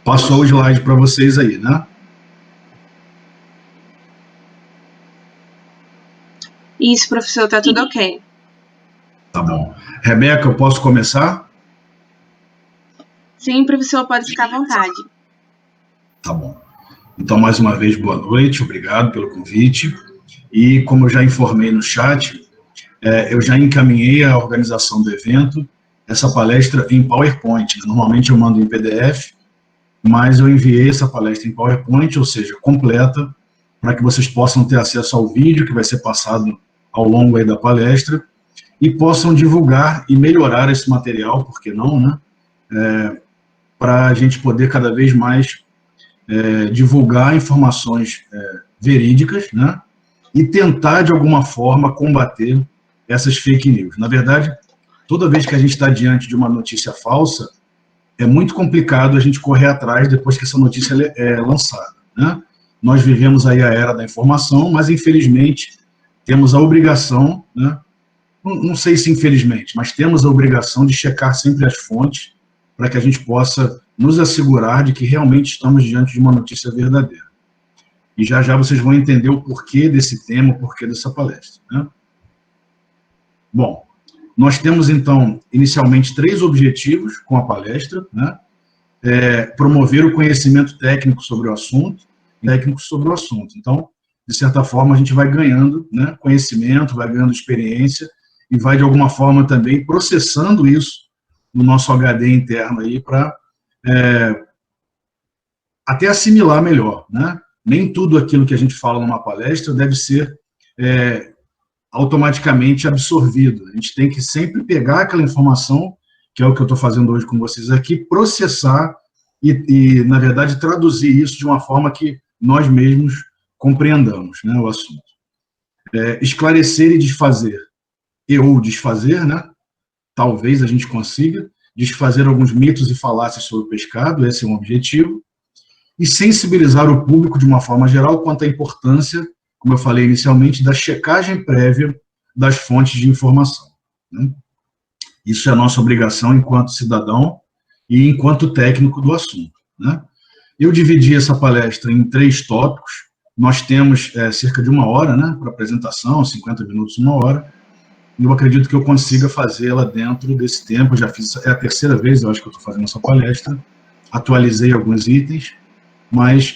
Passou o slide para vocês aí, né? Isso, professor, tá tudo ok. Tá bom. Rebeca, eu posso começar? Sim, professor, pode ficar à vontade. Tá bom. Então, mais uma vez, boa noite, obrigado pelo convite. E, como eu já informei no chat, eu já encaminhei a organização do evento, essa palestra em PowerPoint. Normalmente eu mando em PDF, mas eu enviei essa palestra em PowerPoint, ou seja, completa, para que vocês possam ter acesso ao vídeo que vai ser passado ao longo aí da palestra e possam divulgar e melhorar esse material, por que não, né? Para a gente poder cada vez mais divulgar informações verídicas, né? E tentar, de alguma forma, combater essas fake news. Na verdade, toda vez que a gente está diante de uma notícia falsa, é muito complicado a gente correr atrás depois que essa notícia é lançada, né? Nós vivemos aí a era da informação, mas, infelizmente, temos a obrigação, né? Não sei se infelizmente, mas temos a obrigação de checar sempre as fontes para que a gente possa nos assegurar de que realmente estamos diante de uma notícia verdadeira. E já já vocês vão entender o porquê desse tema, o porquê dessa palestra, né? Bom, nós temos, então, inicialmente, 3 objetivos com a palestra, né? Promover o conhecimento técnico sobre o assunto, Então, de certa forma, a gente vai ganhando, né, conhecimento, vai ganhando experiência e vai, de alguma forma, também processando isso no nosso HD interno aí para até assimilar melhor, né? Nem tudo aquilo que a gente fala numa palestra deve ser automaticamente absorvido. A gente tem que sempre pegar aquela informação, que é o que eu estou fazendo hoje com vocês aqui, processar e, na verdade, traduzir isso de uma forma que nós mesmos compreendamos, né, o assunto. Esclarecer e desfazer, ou desfazer, né? Talvez a gente consiga desfazer alguns mitos e falácias sobre o pescado, esse é um objetivo, e sensibilizar o público de uma forma geral quanto à importância, como eu falei inicialmente, da checagem prévia das fontes de informação, né? Isso é a nossa obrigação enquanto cidadão e enquanto técnico do assunto, né? Eu dividi essa palestra em 3 tópicos. Nós temos cerca de 1 hora, né, para apresentação, 50 minutos, 1 hora. Eu acredito que eu consiga fazê-la dentro desse tempo. Eu já fiz, é a 3ª vez, eu acho que eu estou fazendo essa palestra. Atualizei alguns itens, mas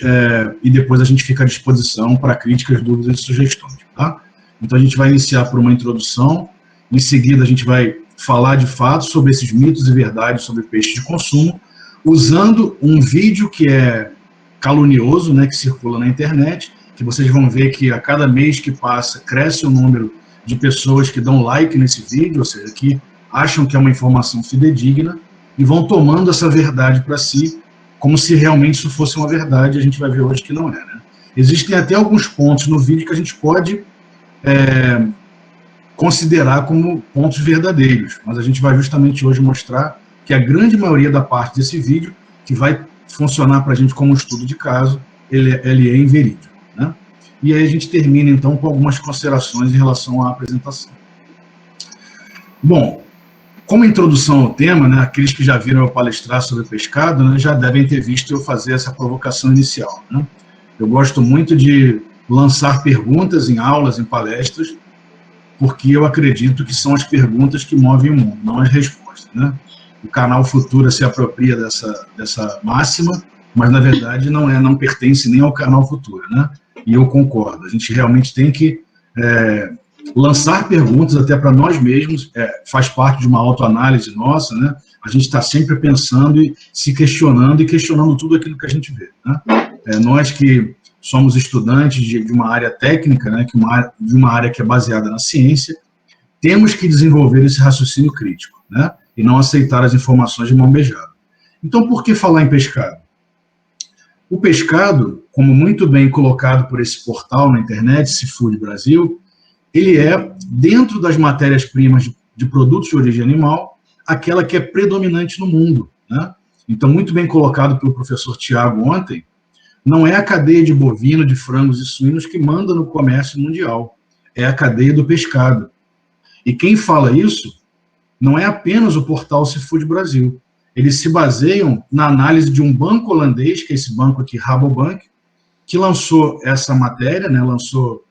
e depois a gente fica à disposição para críticas, dúvidas e sugestões, tá? Então a gente vai iniciar por uma introdução, em seguida a gente vai falar de fato sobre esses mitos e verdades sobre peixe de consumo, usando um vídeo que é calunioso, né, que circula na internet, que vocês vão ver que a cada mês que passa cresce o número de pessoas que dão like nesse vídeo, ou seja, que acham que é uma informação fidedigna e vão tomando essa verdade para si, como se realmente isso fosse uma verdade. A gente vai ver hoje que não é, né? Existem até alguns pontos no vídeo que a gente pode considerar como pontos verdadeiros, mas a gente vai justamente hoje mostrar que a grande maioria da parte desse vídeo, que vai funcionar para a gente como um estudo de caso, ele é inverídico, né? E aí a gente termina, então, com algumas considerações em relação à apresentação. Bom, como introdução ao tema, né, aqueles que já viram eu palestrar sobre pescado, né, já devem ter visto eu fazer essa provocação inicial, né? Eu gosto muito de lançar perguntas em aulas, em palestras, porque eu acredito que são as perguntas que movem o mundo, não as respostas, né? O canal Futura se apropria dessa máxima, mas, na verdade, não pertence nem ao canal Futura, né? E eu concordo, a gente realmente tem que lançar perguntas até para nós mesmos, faz parte de uma autoanálise nossa, né? A gente está sempre pensando e se questionando e questionando tudo aquilo que a gente vê, né? Nós que somos estudantes de uma área técnica, né, de uma área que é baseada na ciência, temos que desenvolver esse raciocínio crítico, né, e não aceitar as informações de mão beijada. Então, por que falar em pescado? O pescado, como muito bem colocado por esse portal na internet, Seafood Brasil, ele é, dentro das matérias-primas de produtos de origem animal, aquela que é predominante no mundo, né? Então, muito bem colocado pelo professor Tiago ontem, não é a cadeia de bovino, de frangos e suínos que manda no comércio mundial, é a cadeia do pescado. E quem fala isso não é apenas o portal Seafood Brasil, eles se baseiam na análise de um banco holandês, que é esse banco aqui, Rabobank, que lançou essa matéria, né, lançou,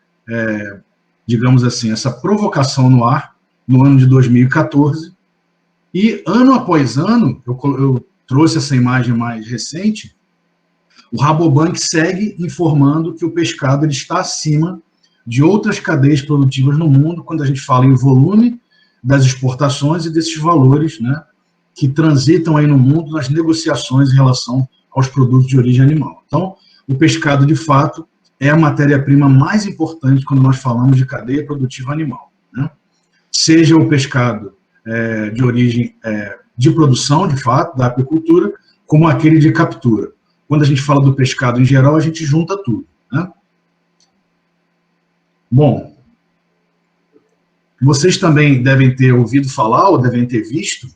digamos assim, essa provocação no ar no ano de 2014, e ano após ano, eu trouxe essa imagem mais recente, o Rabobank segue informando que o pescado ele está acima de outras cadeias produtivas no mundo, quando a gente fala em volume das exportações e desses valores, né, que transitam aí no mundo nas negociações em relação aos produtos de origem animal. Então, o pescado, de fato, é a matéria-prima mais importante quando nós falamos de cadeia produtiva animal, né? Seja o pescado de origem de produção, de fato, da aquicultura, como aquele de captura. Quando a gente fala do pescado em geral, a gente junta tudo, né? Bom, vocês também devem ter ouvido falar ou devem ter visto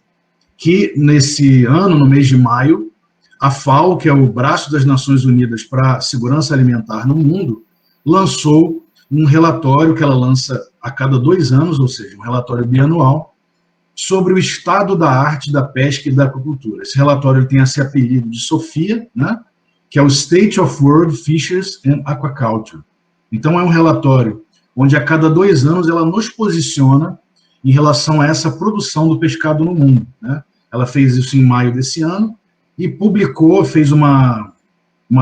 que nesse ano, no mês de maio, a FAO, que é o braço das Nações Unidas para a Segurança Alimentar no mundo, lançou um relatório que ela lança a cada 2 anos, ou seja, um relatório bianual, sobre o estado da arte da pesca e da aquacultura. Esse relatório tem esse apelido de SOFIA, né, que é o State of World Fisheries and Aquaculture. Então, é um relatório onde a cada 2 anos ela nos posiciona em relação a essa produção do pescado no mundo, né? Ela fez isso em maio desse ano e publicou, fez uma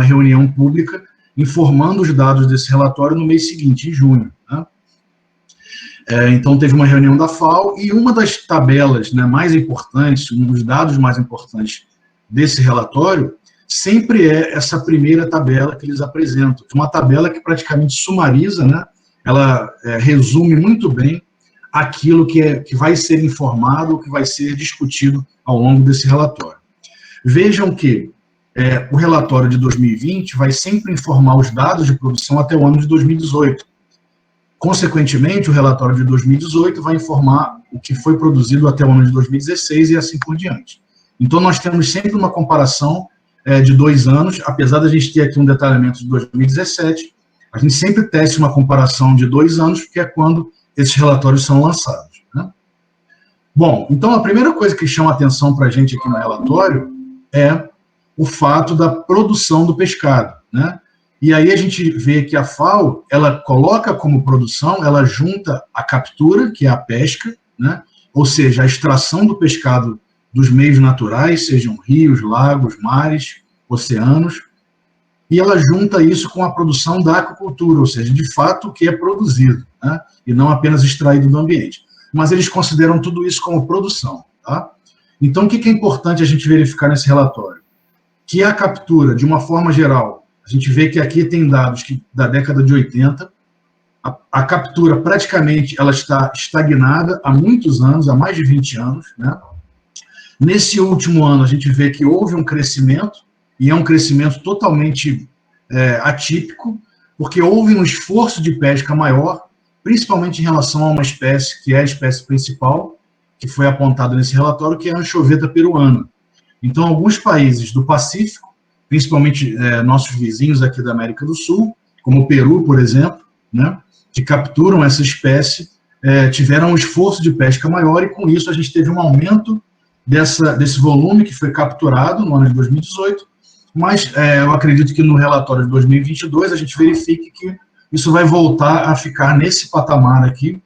reunião pública informando os dados desse relatório no mês seguinte, em junho, né? Então, teve uma reunião da FAO e uma das tabelas, né, mais importantes, um dos dados mais importantes desse relatório, sempre é essa primeira tabela que eles apresentam, uma tabela que praticamente sumariza, né? Ela resume muito bem aquilo que vai ser informado, que vai ser discutido ao longo desse relatório. Vejam que o relatório de 2020 vai sempre informar os dados de produção até o ano de 2018. Consequentemente, o relatório de 2018 vai informar o que foi produzido até o ano de 2016 e assim por diante. Então, nós temos sempre uma comparação de 2 anos, apesar da gente ter aqui um detalhamento de 2017, a gente sempre testa uma comparação de 2 anos, que é quando esses relatórios são lançados, né? Bom, então a primeira coisa que chama atenção para a gente aqui no relatório é o fato da produção do pescado, né? E aí a gente vê que a FAO, ela coloca como produção, ela junta a captura, que é a pesca, né? Ou seja, a extração do pescado dos meios naturais, sejam rios, lagos, mares, oceanos, e ela junta isso com a produção da aquacultura, ou seja, de fato o que é produzido, né? E não apenas extraído do ambiente. Mas eles consideram tudo isso como produção, tá? Então, o que é importante a gente verificar nesse relatório? Que a captura, de uma forma geral, a gente vê que aqui tem dados da década de 80, a captura praticamente ela está estagnada há muitos anos, há mais de 20 anos, né? Nesse último ano, a gente vê que houve um crescimento, e é um crescimento totalmente atípico, porque houve um esforço de pesca maior, principalmente em relação a uma espécie, que é a espécie principal, que foi apontada nesse relatório, que é a anchoveta peruana. Então, alguns países do Pacífico, principalmente nossos vizinhos aqui da América do Sul, como o Peru, por exemplo, né, que capturam essa espécie, tiveram um esforço de pesca maior, e com isso a gente teve um aumento desse volume que foi capturado no ano de 2018, mas eu acredito que no relatório de 2022 a gente verifique que isso vai voltar a ficar nesse patamar aqui,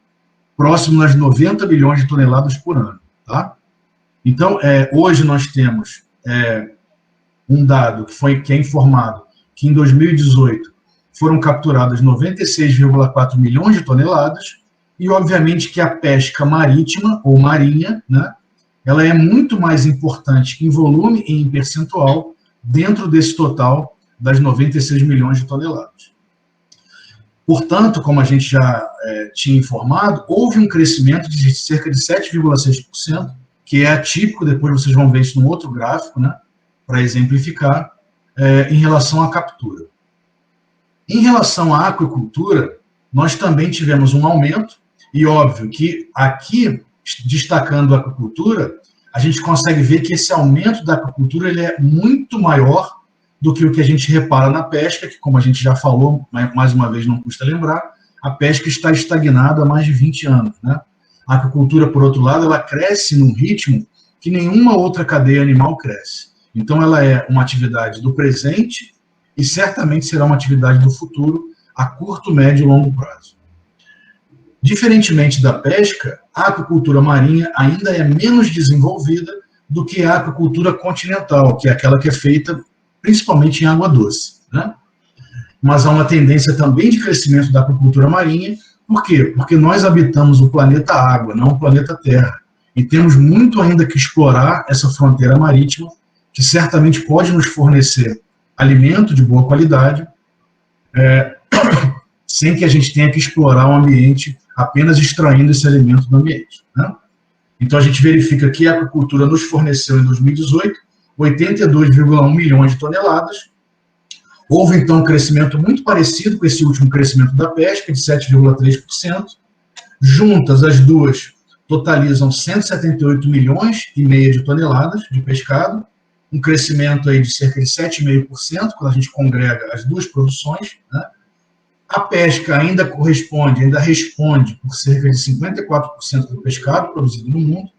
próximo das 90 milhões de toneladas por ano, tá? Então, hoje nós temos um dado que é informado que em 2018 foram capturadas 96,4 milhões de toneladas, e obviamente que a pesca marítima ou marinha, né, ela é muito mais importante em volume e em percentual dentro desse total das 96 milhões de toneladas. Portanto, como a gente já tinha informado, houve um crescimento de cerca de 7,6%, que é atípico, depois vocês vão ver isso num outro gráfico, né, para exemplificar, em relação à captura. Em relação à aquicultura, nós também tivemos um aumento, e óbvio que aqui, destacando a aquicultura, a gente consegue ver que esse aumento da aquicultura ele é muito maior do que o que a gente repara na pesca, que, como a gente já falou, mais uma vez não custa lembrar, a pesca está estagnada há mais de 20 anos, né? A aquicultura, por outro lado, ela cresce num ritmo que nenhuma outra cadeia animal cresce. Então, ela é uma atividade do presente e certamente será uma atividade do futuro a curto, médio e longo prazo. Diferentemente da pesca, a aquicultura marinha ainda é menos desenvolvida do que a aquicultura continental, que é aquela que é feita principalmente em água doce, né? Mas há uma tendência também de crescimento da aquicultura marinha. Por quê? Porque nós habitamos o planeta Água, não o planeta Terra. E temos muito ainda que explorar essa fronteira marítima, que certamente pode nos fornecer alimento de boa qualidade, sem que a gente tenha que explorar o ambiente apenas extraindo esse alimento do ambiente, né? Então, a gente verifica que a aquicultura nos forneceu, em 2018, 82,1 milhões de toneladas. Houve, então, um crescimento muito parecido com esse último crescimento da pesca, de 7,3%. Juntas, as duas totalizam 178 milhões e meio de toneladas de pescado, um crescimento aí de cerca de 7,5%, quando a gente congrega as duas produções, né? A pesca ainda responde por cerca de 54% do pescado produzido no mundo,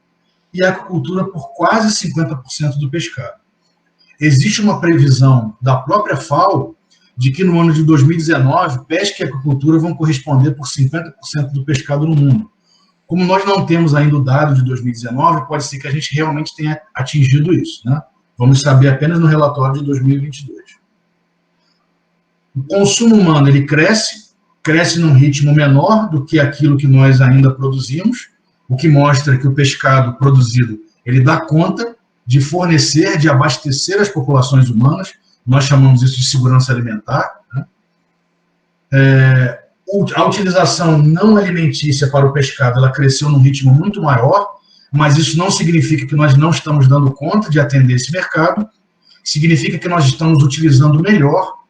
e a aquicultura por quase 50% do pescado. Existe uma previsão da própria FAO de que no ano de 2019, pesca e aquicultura vão corresponder por 50% do pescado no mundo. Como nós não temos ainda o dado de 2019, pode ser que a gente realmente tenha atingido isso, né? Vamos saber apenas no relatório de 2022. O consumo humano, ele cresce num ritmo menor do que aquilo que nós ainda produzimos, o que mostra que o pescado produzido, ele dá conta de fornecer, de abastecer as populações humanas. Nós chamamos isso de segurança alimentar, né? A utilização não alimentícia para o pescado, ela cresceu num ritmo muito maior, mas isso não significa que nós não estamos dando conta de atender esse mercado, significa que nós estamos utilizando melhor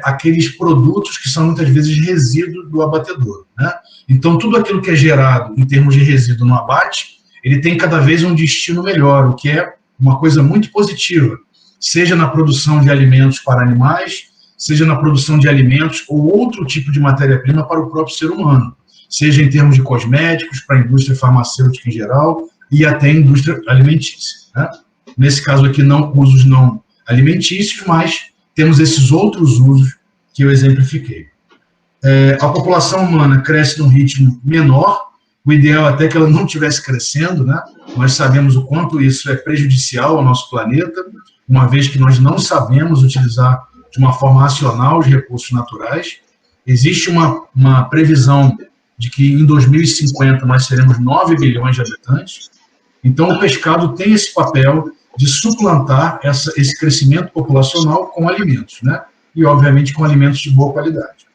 aqueles produtos que são muitas vezes resíduos do abatedouro, né? Então, tudo aquilo que é gerado em termos de resíduo no abate, ele tem cada vez um destino melhor, o que é uma coisa muito positiva, seja na produção de alimentos para animais, seja na produção de alimentos ou outro tipo de matéria-prima para o próprio ser humano, seja em termos de cosméticos, para a indústria farmacêutica em geral e até a indústria alimentícia, né? Nesse caso aqui, usos não alimentícios, mas temos esses outros usos que eu exemplifiquei. A população humana cresce num ritmo menor, o ideal é até que ela não estivesse crescendo, né? Nós sabemos o quanto isso é prejudicial ao nosso planeta, uma vez que nós não sabemos utilizar de uma forma racional os recursos naturais. Existe uma previsão de que em 2050 nós seremos 9 bilhões de habitantes. Então, o pescado tem esse papel de suplantar esse crescimento populacional com alimentos, né? E, obviamente, com alimentos de boa qualidade.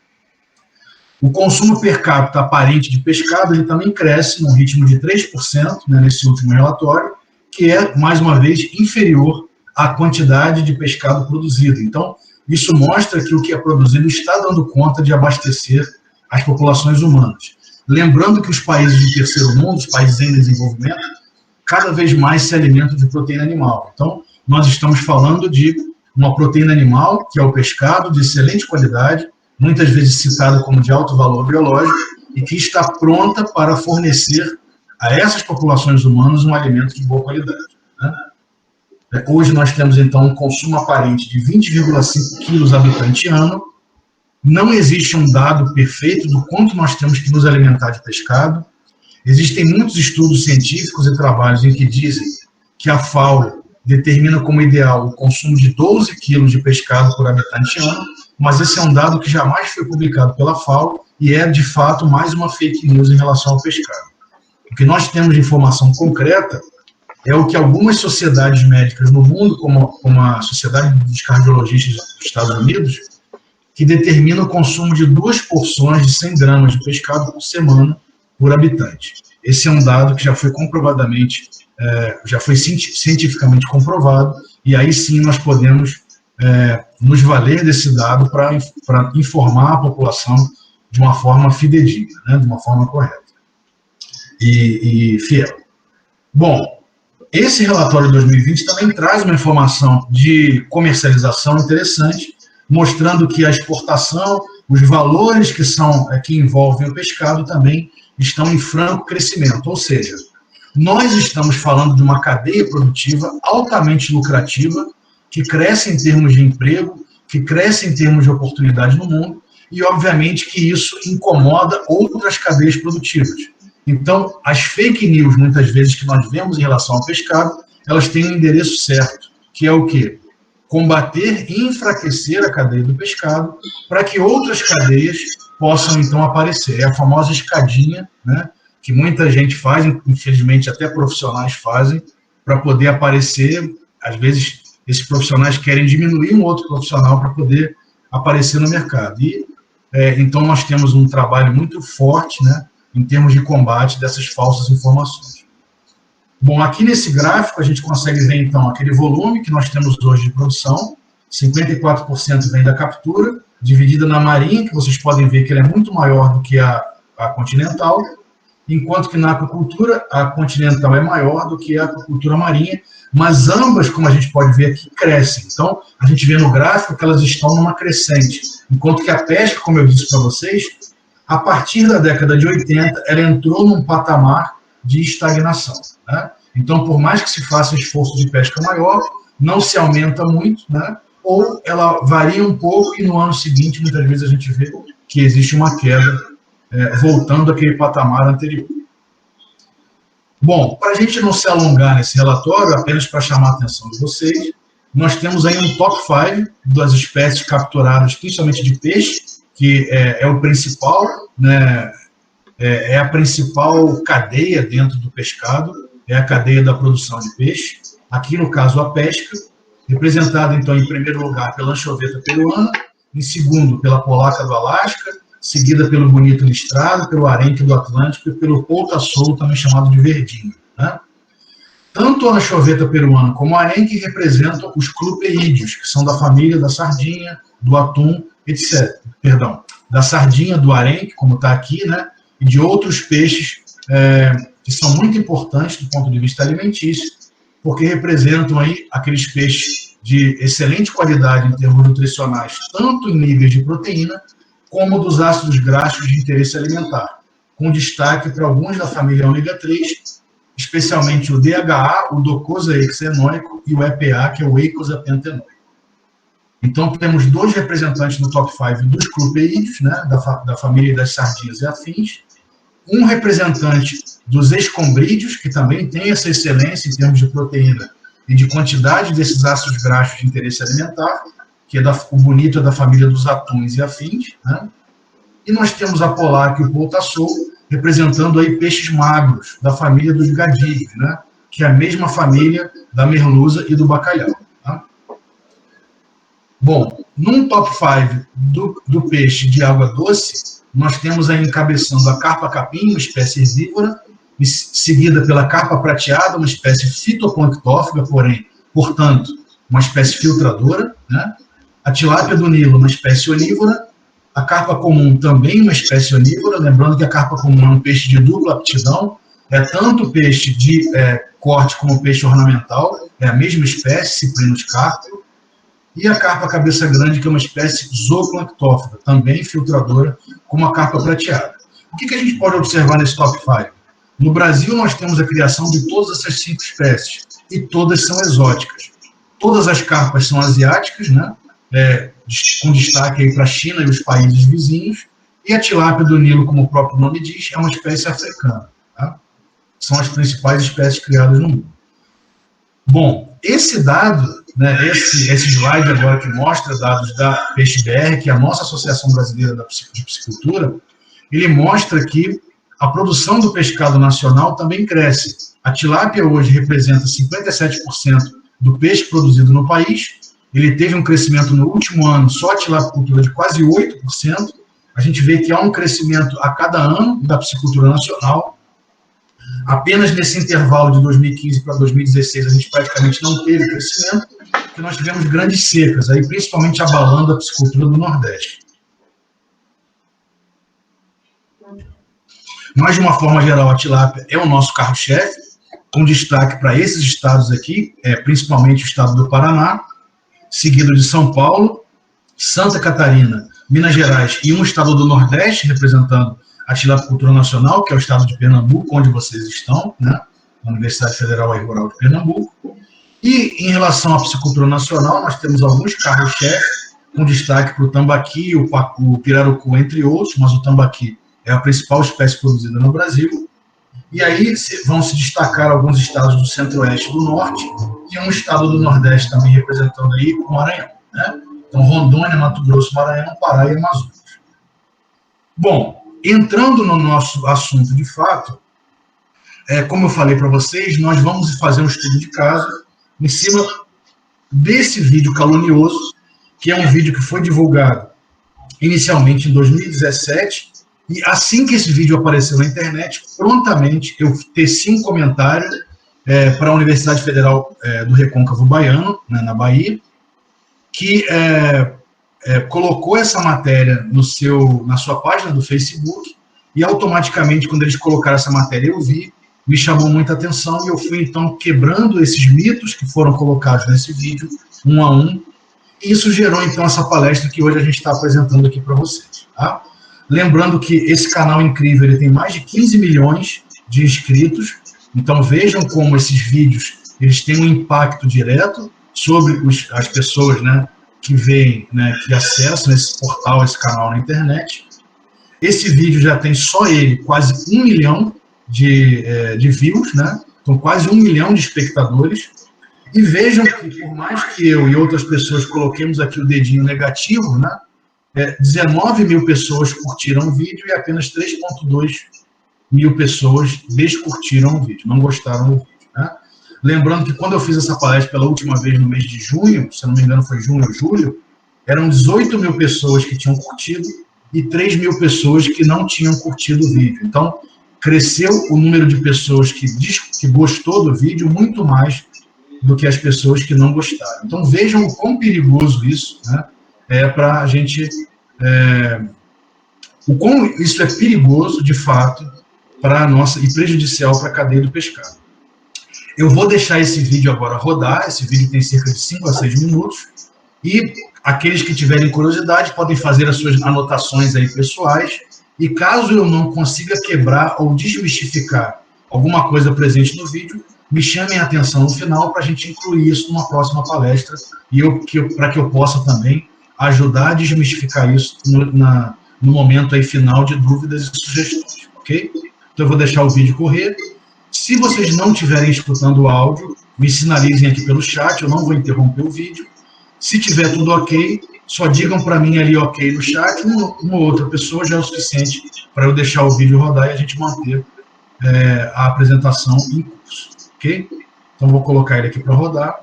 O consumo per capita aparente de pescado, ele também cresce num ritmo de 3%, né, nesse último relatório, que é, mais uma vez, inferior à quantidade de pescado produzido. Então, isso mostra que o que é produzido está dando conta de abastecer as populações humanas. Lembrando que os países de terceiro mundo, os países em desenvolvimento, cada vez mais se alimentam de proteína animal. Então, nós estamos falando de uma proteína animal, que é o pescado, de excelente qualidade, muitas vezes citada como de alto valor biológico, e que está pronta para fornecer a essas populações humanas um alimento de boa qualidade, né? Hoje nós temos, então, um consumo aparente de 20,5 quilos habitante ano. Não existe um dado perfeito do quanto nós temos que nos alimentar de pescado. Existem muitos estudos científicos e trabalhos em que dizem que a FAO determina como ideal o consumo de 12 quilos de pescado por habitante ano, mas esse é um dado que jamais foi publicado pela FAO e é, de fato, mais uma fake news em relação ao pescado. O que nós temos de informação concreta é o que algumas sociedades médicas no mundo, como a Sociedade dos Cardiologistas dos Estados Unidos, que determina o consumo de 2 porções de 100 gramas de pescado por semana por habitante. Esse é um dado que já foi cientificamente comprovado, e aí sim nós podemos nos valer desse dado para informar a população de uma forma fidedigna, né, de uma forma correta e fiel. Bom, esse relatório de 2020 também traz uma informação de comercialização interessante, mostrando que a exportação, os valores que envolvem o pescado também estão em franco crescimento, ou seja, nós estamos falando de uma cadeia produtiva altamente lucrativa, que cresce em termos de emprego, que cresce em termos de oportunidade no mundo, e, obviamente, que isso incomoda outras cadeias produtivas. Então, as fake news, muitas vezes, que nós vemos em relação ao pescado, elas têm um endereço certo, que é o quê? Combater e enfraquecer a cadeia do pescado para que outras cadeias possam, então, aparecer. É a famosa escadinha, né, que muita gente faz, infelizmente até profissionais fazem, para poder aparecer. Às vezes, esses profissionais querem diminuir um outro profissional para poder aparecer no mercado. E, então, nós temos um trabalho muito forte, né, em termos de combate dessas falsas informações. Bom, aqui nesse gráfico a gente consegue ver, então, aquele volume que nós temos hoje de produção, 54% vem da captura, dividida na marinha, que vocês podem ver que ele é muito maior do que a continental, enquanto que na aquacultura, a continental é maior do que a aquacultura marinha, mas ambas, como a gente pode ver aqui, crescem. Então, a gente vê no gráfico que elas estão numa crescente, enquanto que a pesca, como eu disse para vocês, a partir da década de 80, ela entrou num patamar de estagnação, né? Então, por mais que se faça esforço de pesca maior, não se aumenta muito, né? Ou ela varia um pouco e no ano seguinte, muitas vezes, a gente vê que existe uma queda, voltando àquele patamar anterior. Bom, para a gente não se alongar nesse relatório, apenas para chamar a atenção de vocês, nós temos aí um top 5 das espécies capturadas, principalmente de peixe, que é o principal, né, é a principal cadeia dentro do pescado, é a cadeia da produção de peixe. Aqui, no caso, a pesca, representada, então, em primeiro lugar pela anchoveta peruana, em segundo pela polaca do Alasca, seguida pelo bonito listrado, pelo arenque do Atlântico e pelo polta-solo, também chamado de verdinho, né? Tanto a anchoveta peruana como o arenque representam os clupeídeos, que são da família da sardinha, do atum, etc. Perdão, da sardinha, do arenque, como está aqui, né? E de outros peixes que são muito importantes do ponto de vista alimentício, porque representam aí aqueles peixes de excelente qualidade em termos nutricionais, tanto em níveis de proteína, como dos ácidos graxos de interesse alimentar, com destaque para alguns da família ômega 3, especialmente o DHA, o docosahexaenoico e o EPA, que é o eicosapentenoico. Então, temos dois representantes no top 5 dos clupeídeos, né, da família das sardinhas e afins, um representante dos escombrídeos, que também tem essa excelência em termos de proteína e de quantidade desses ácidos graxos de interesse alimentar, que é o bonito é da família dos atuns e afins, né? E nós temos a polaca e o polta-solo, representando aí peixes magros, da família dos gadídeos, né? Que é a mesma família da merluza e do bacalhau. Tá? Bom, num top 5 do peixe de água doce, nós temos aí encabeçando a carpa-capim, uma espécie herbívora, seguida pela carpa prateada, uma espécie fitoplanctófaga, portanto, uma espécie filtradora, né? A tilápia do Nilo, uma espécie onívora, a carpa comum também uma espécie onívora, lembrando que a carpa comum é um peixe de dupla aptidão, é tanto peixe de corte como peixe ornamental, é a mesma espécie, Cyprinus carpio, e a carpa cabeça grande, que é uma espécie zooplanctófaga, também filtradora, como a carpa prateada. O que a gente pode observar nesse top 5? No Brasil, nós temos a criação de todas essas 5 espécies, e todas são exóticas. Todas as carpas são asiáticas, né? Com destaque para a China e os países vizinhos, e a tilápia do Nilo, como o próprio nome diz, é uma espécie africana. Tá? São as principais espécies criadas no mundo. Bom, esse dado, né, esse slide agora que mostra dados da PeixeBR, que é a nossa Associação Brasileira de Piscicultura, ele mostra que a produção do pescado nacional também cresce. A tilápia hoje representa 57% do peixe produzido no país. Ele teve um crescimento no último ano, só a tilapicultura, de quase 8%. A gente vê que há um crescimento a cada ano da piscicultura nacional. Apenas nesse intervalo de 2015 para 2016, a gente praticamente não teve crescimento, porque nós tivemos grandes secas, aí, principalmente abalando a piscicultura do Nordeste. Mas, de uma forma geral, a tilápia é o nosso carro-chefe, com destaque para esses estados aqui, principalmente o estado do Paraná, seguido de São Paulo, Santa Catarina, Minas Gerais e um estado do Nordeste, representando a tilapicultura nacional, que é o estado de Pernambuco, onde vocês estão, né? da Universidade Federal Rural de Pernambuco. E em relação à piscicultura nacional, nós temos alguns carros-chefes, com destaque para o tambaqui, o pacu, o pirarucu, entre outros, mas o tambaqui é a principal espécie produzida no Brasil. E aí vão se destacar alguns estados do centro-oeste e do norte, e um estado do nordeste também representando aí o Maranhão, né? Então, Rondônia, Mato Grosso, Maranhão, Pará e Amazonas. Bom, entrando no nosso assunto de fato, como eu falei para vocês, nós vamos fazer um estudo de caso em cima desse vídeo calunioso, que é um vídeo que foi divulgado inicialmente em 2017, e assim que esse vídeo apareceu na internet, prontamente eu teci um comentário para a Universidade Federal do Recôncavo Baiano, né, na Bahia, que colocou essa matéria na sua página do Facebook, e automaticamente, quando eles colocaram essa matéria, eu vi, me chamou muita atenção, e eu fui, então, quebrando esses mitos que foram colocados nesse vídeo, um a um, e isso gerou, então, essa palestra que hoje a gente está apresentando aqui para vocês. Tá? Lembrando que esse canal incrível, ele tem mais de 15 milhões de inscritos, então vejam como esses vídeos, eles têm um impacto direto sobre as pessoas, né, que veem, né, que acessam esse portal, esse canal na internet. Esse vídeo já tem só ele quase 1 milhão de views, né? Então quase 1 milhão de espectadores. E vejam que, por mais que eu e outras pessoas coloquemos aqui o dedinho negativo, né? 19 mil pessoas curtiram o vídeo e apenas 3,2 mil pessoas descurtiram o vídeo, não gostaram do vídeo, né? Lembrando que quando eu fiz essa palestra pela última vez no mês de junho, se não me engano foi junho ou julho, eram 18 mil pessoas que tinham curtido e 3 mil pessoas que não tinham curtido o vídeo. Então, cresceu o número de pessoas que gostou do vídeo muito mais do que as pessoas que não gostaram. Então, vejam o quão perigoso isso, né, para a gente... o quão isso é perigoso, de fato, para a nossa... e prejudicial para a cadeia do pescado. Eu vou deixar esse vídeo agora rodar, esse vídeo tem cerca de 5 a 6 minutos, e aqueles que tiverem curiosidade podem fazer as suas anotações aí pessoais, e caso eu não consiga quebrar ou desmistificar alguma coisa presente no vídeo, me chamem a atenção no final para a gente incluir isso numa próxima palestra, e para que eu possa também ajudar a desmistificar isso no momento aí final de dúvidas e sugestões, ok? Então eu vou deixar o vídeo correr. Se vocês não estiverem escutando o áudio, me sinalizem aqui pelo chat, eu não vou interromper o vídeo. Se tiver tudo ok, só digam para mim ali ok no chat, uma outra pessoa já é o suficiente para eu deixar o vídeo rodar e a gente manter a apresentação em curso, ok? Então vou colocar ele aqui para rodar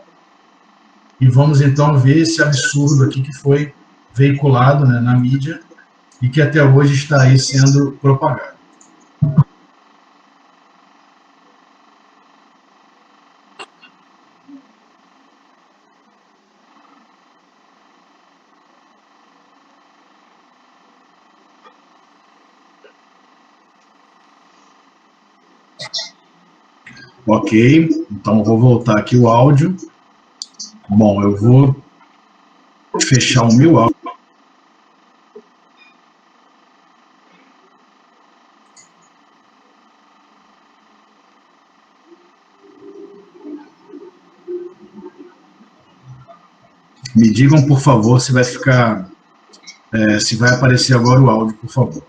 e vamos então ver esse absurdo aqui que foi veiculado, né, na mídia e que até hoje está aí sendo propagado. Ok, então vou voltar aqui o áudio. Bom, eu vou fechar o meu áudio. Me digam, por favor, se vai ficar, se vai aparecer agora o áudio, por favor.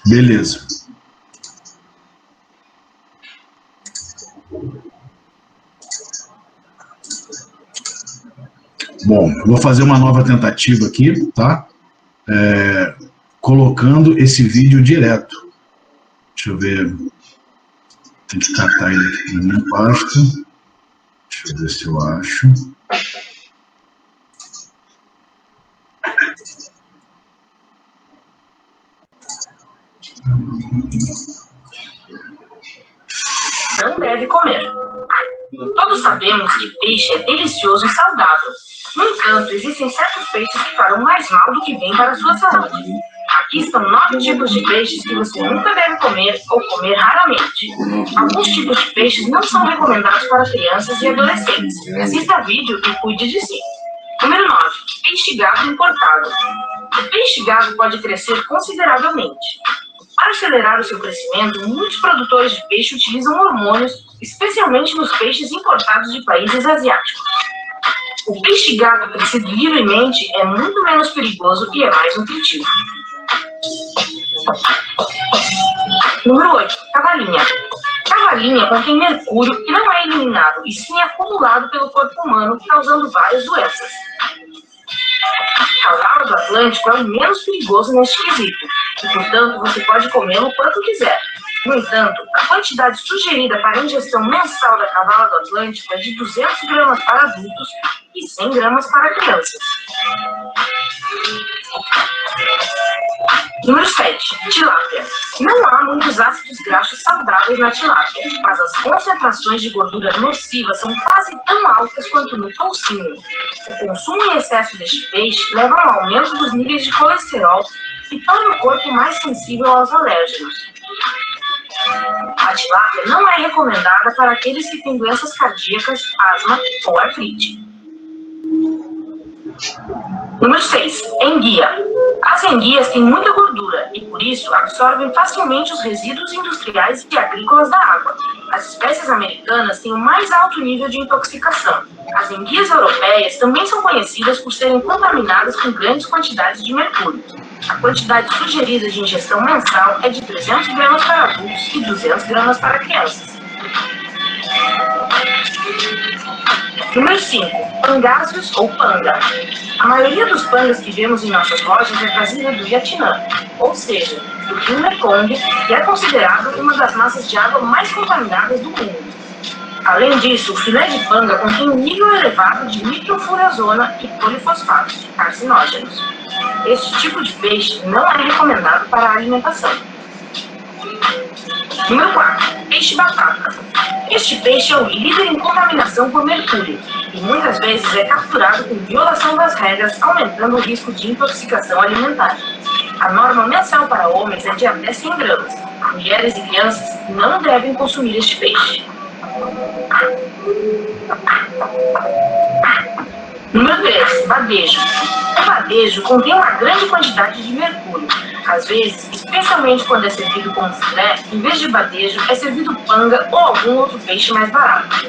Beleza. Bom, eu vou fazer uma nova tentativa aqui, tá? Colocando esse vídeo direto. Deixa eu ver. Tem que catar ele aqui na minha pasta. Deixa Deixa eu ver se eu acho. Não deve comer. Todos sabemos que peixe é delicioso e saudável. No entanto, existem certos peixes que farão mais mal do que bem para a sua saúde. Aqui estão 9 tipos de peixes que você nunca deve comer ou comer raramente. Alguns tipos de peixes não são recomendados para crianças e adolescentes. Assista a vídeo e cuide de si. Número 9. Peixe-gado importado. O peixe-gado pode crescer consideravelmente. Para acelerar o seu crescimento, muitos produtores de peixe utilizam hormônios, especialmente nos peixes importados de países asiáticos. O peixe-gado crescido livremente é muito menos perigoso e é mais nutritivo. Número 8. Cavalinha. Cavalinha contém mercúrio que não é eliminado e sim acumulado pelo corpo humano, causando várias doenças. Cavalo do Atlântico é o menos perigoso neste quesito, e, portanto, você pode comê-lo quanto quiser. No entanto, a quantidade sugerida para a ingestão mensal da cavala do Atlântico é de 200 gramas para adultos e 100 gramas para crianças. Número 7. Tilápia. Não há muitos ácidos graxos saudáveis na tilápia, mas as concentrações de gordura nociva são quase tão altas quanto no toucinho. O consumo em excesso deste peixe leva ao aumento dos níveis de colesterol e torna o corpo mais sensível aos alérgenos. A tilápia não é recomendada para aqueles que têm doenças cardíacas, asma ou artrite. Número 6. Enguia. As enguias têm muita gordura e, por isso, absorvem facilmente os resíduos industriais e agrícolas da água. As espécies americanas têm o mais alto nível de intoxicação. As enguias europeias também são conhecidas por serem contaminadas com grandes quantidades de mercúrio. A quantidade sugerida de ingestão mensal é de 300 gramas para adultos e 200 gramas para crianças. Número 5. Pangáseos ou panga. A maioria dos pangas que vemos em nossas lojas é trazida do Vietnã, ou seja, do rio Mekong, que é considerado uma das massas de água mais contaminadas do mundo. Além disso, o filé de panga contém um nível elevado de nitrofurazona e polifosfatos, carcinógenos. Este tipo de peixe não é recomendado para a alimentação. Número 4. Peixe-batata. Este peixe é o líder em contaminação por mercúrio e muitas vezes é capturado com violação das regras, aumentando o risco de intoxicação alimentar. A norma mensal para homens é de até 100 gramas. Mulheres e crianças não devem consumir este peixe. Número 3. Badejo. O badejo contém uma grande quantidade de mercúrio. Às vezes, especialmente quando é servido como filé, em vez de badejo, é servido panga ou algum outro peixe mais barato.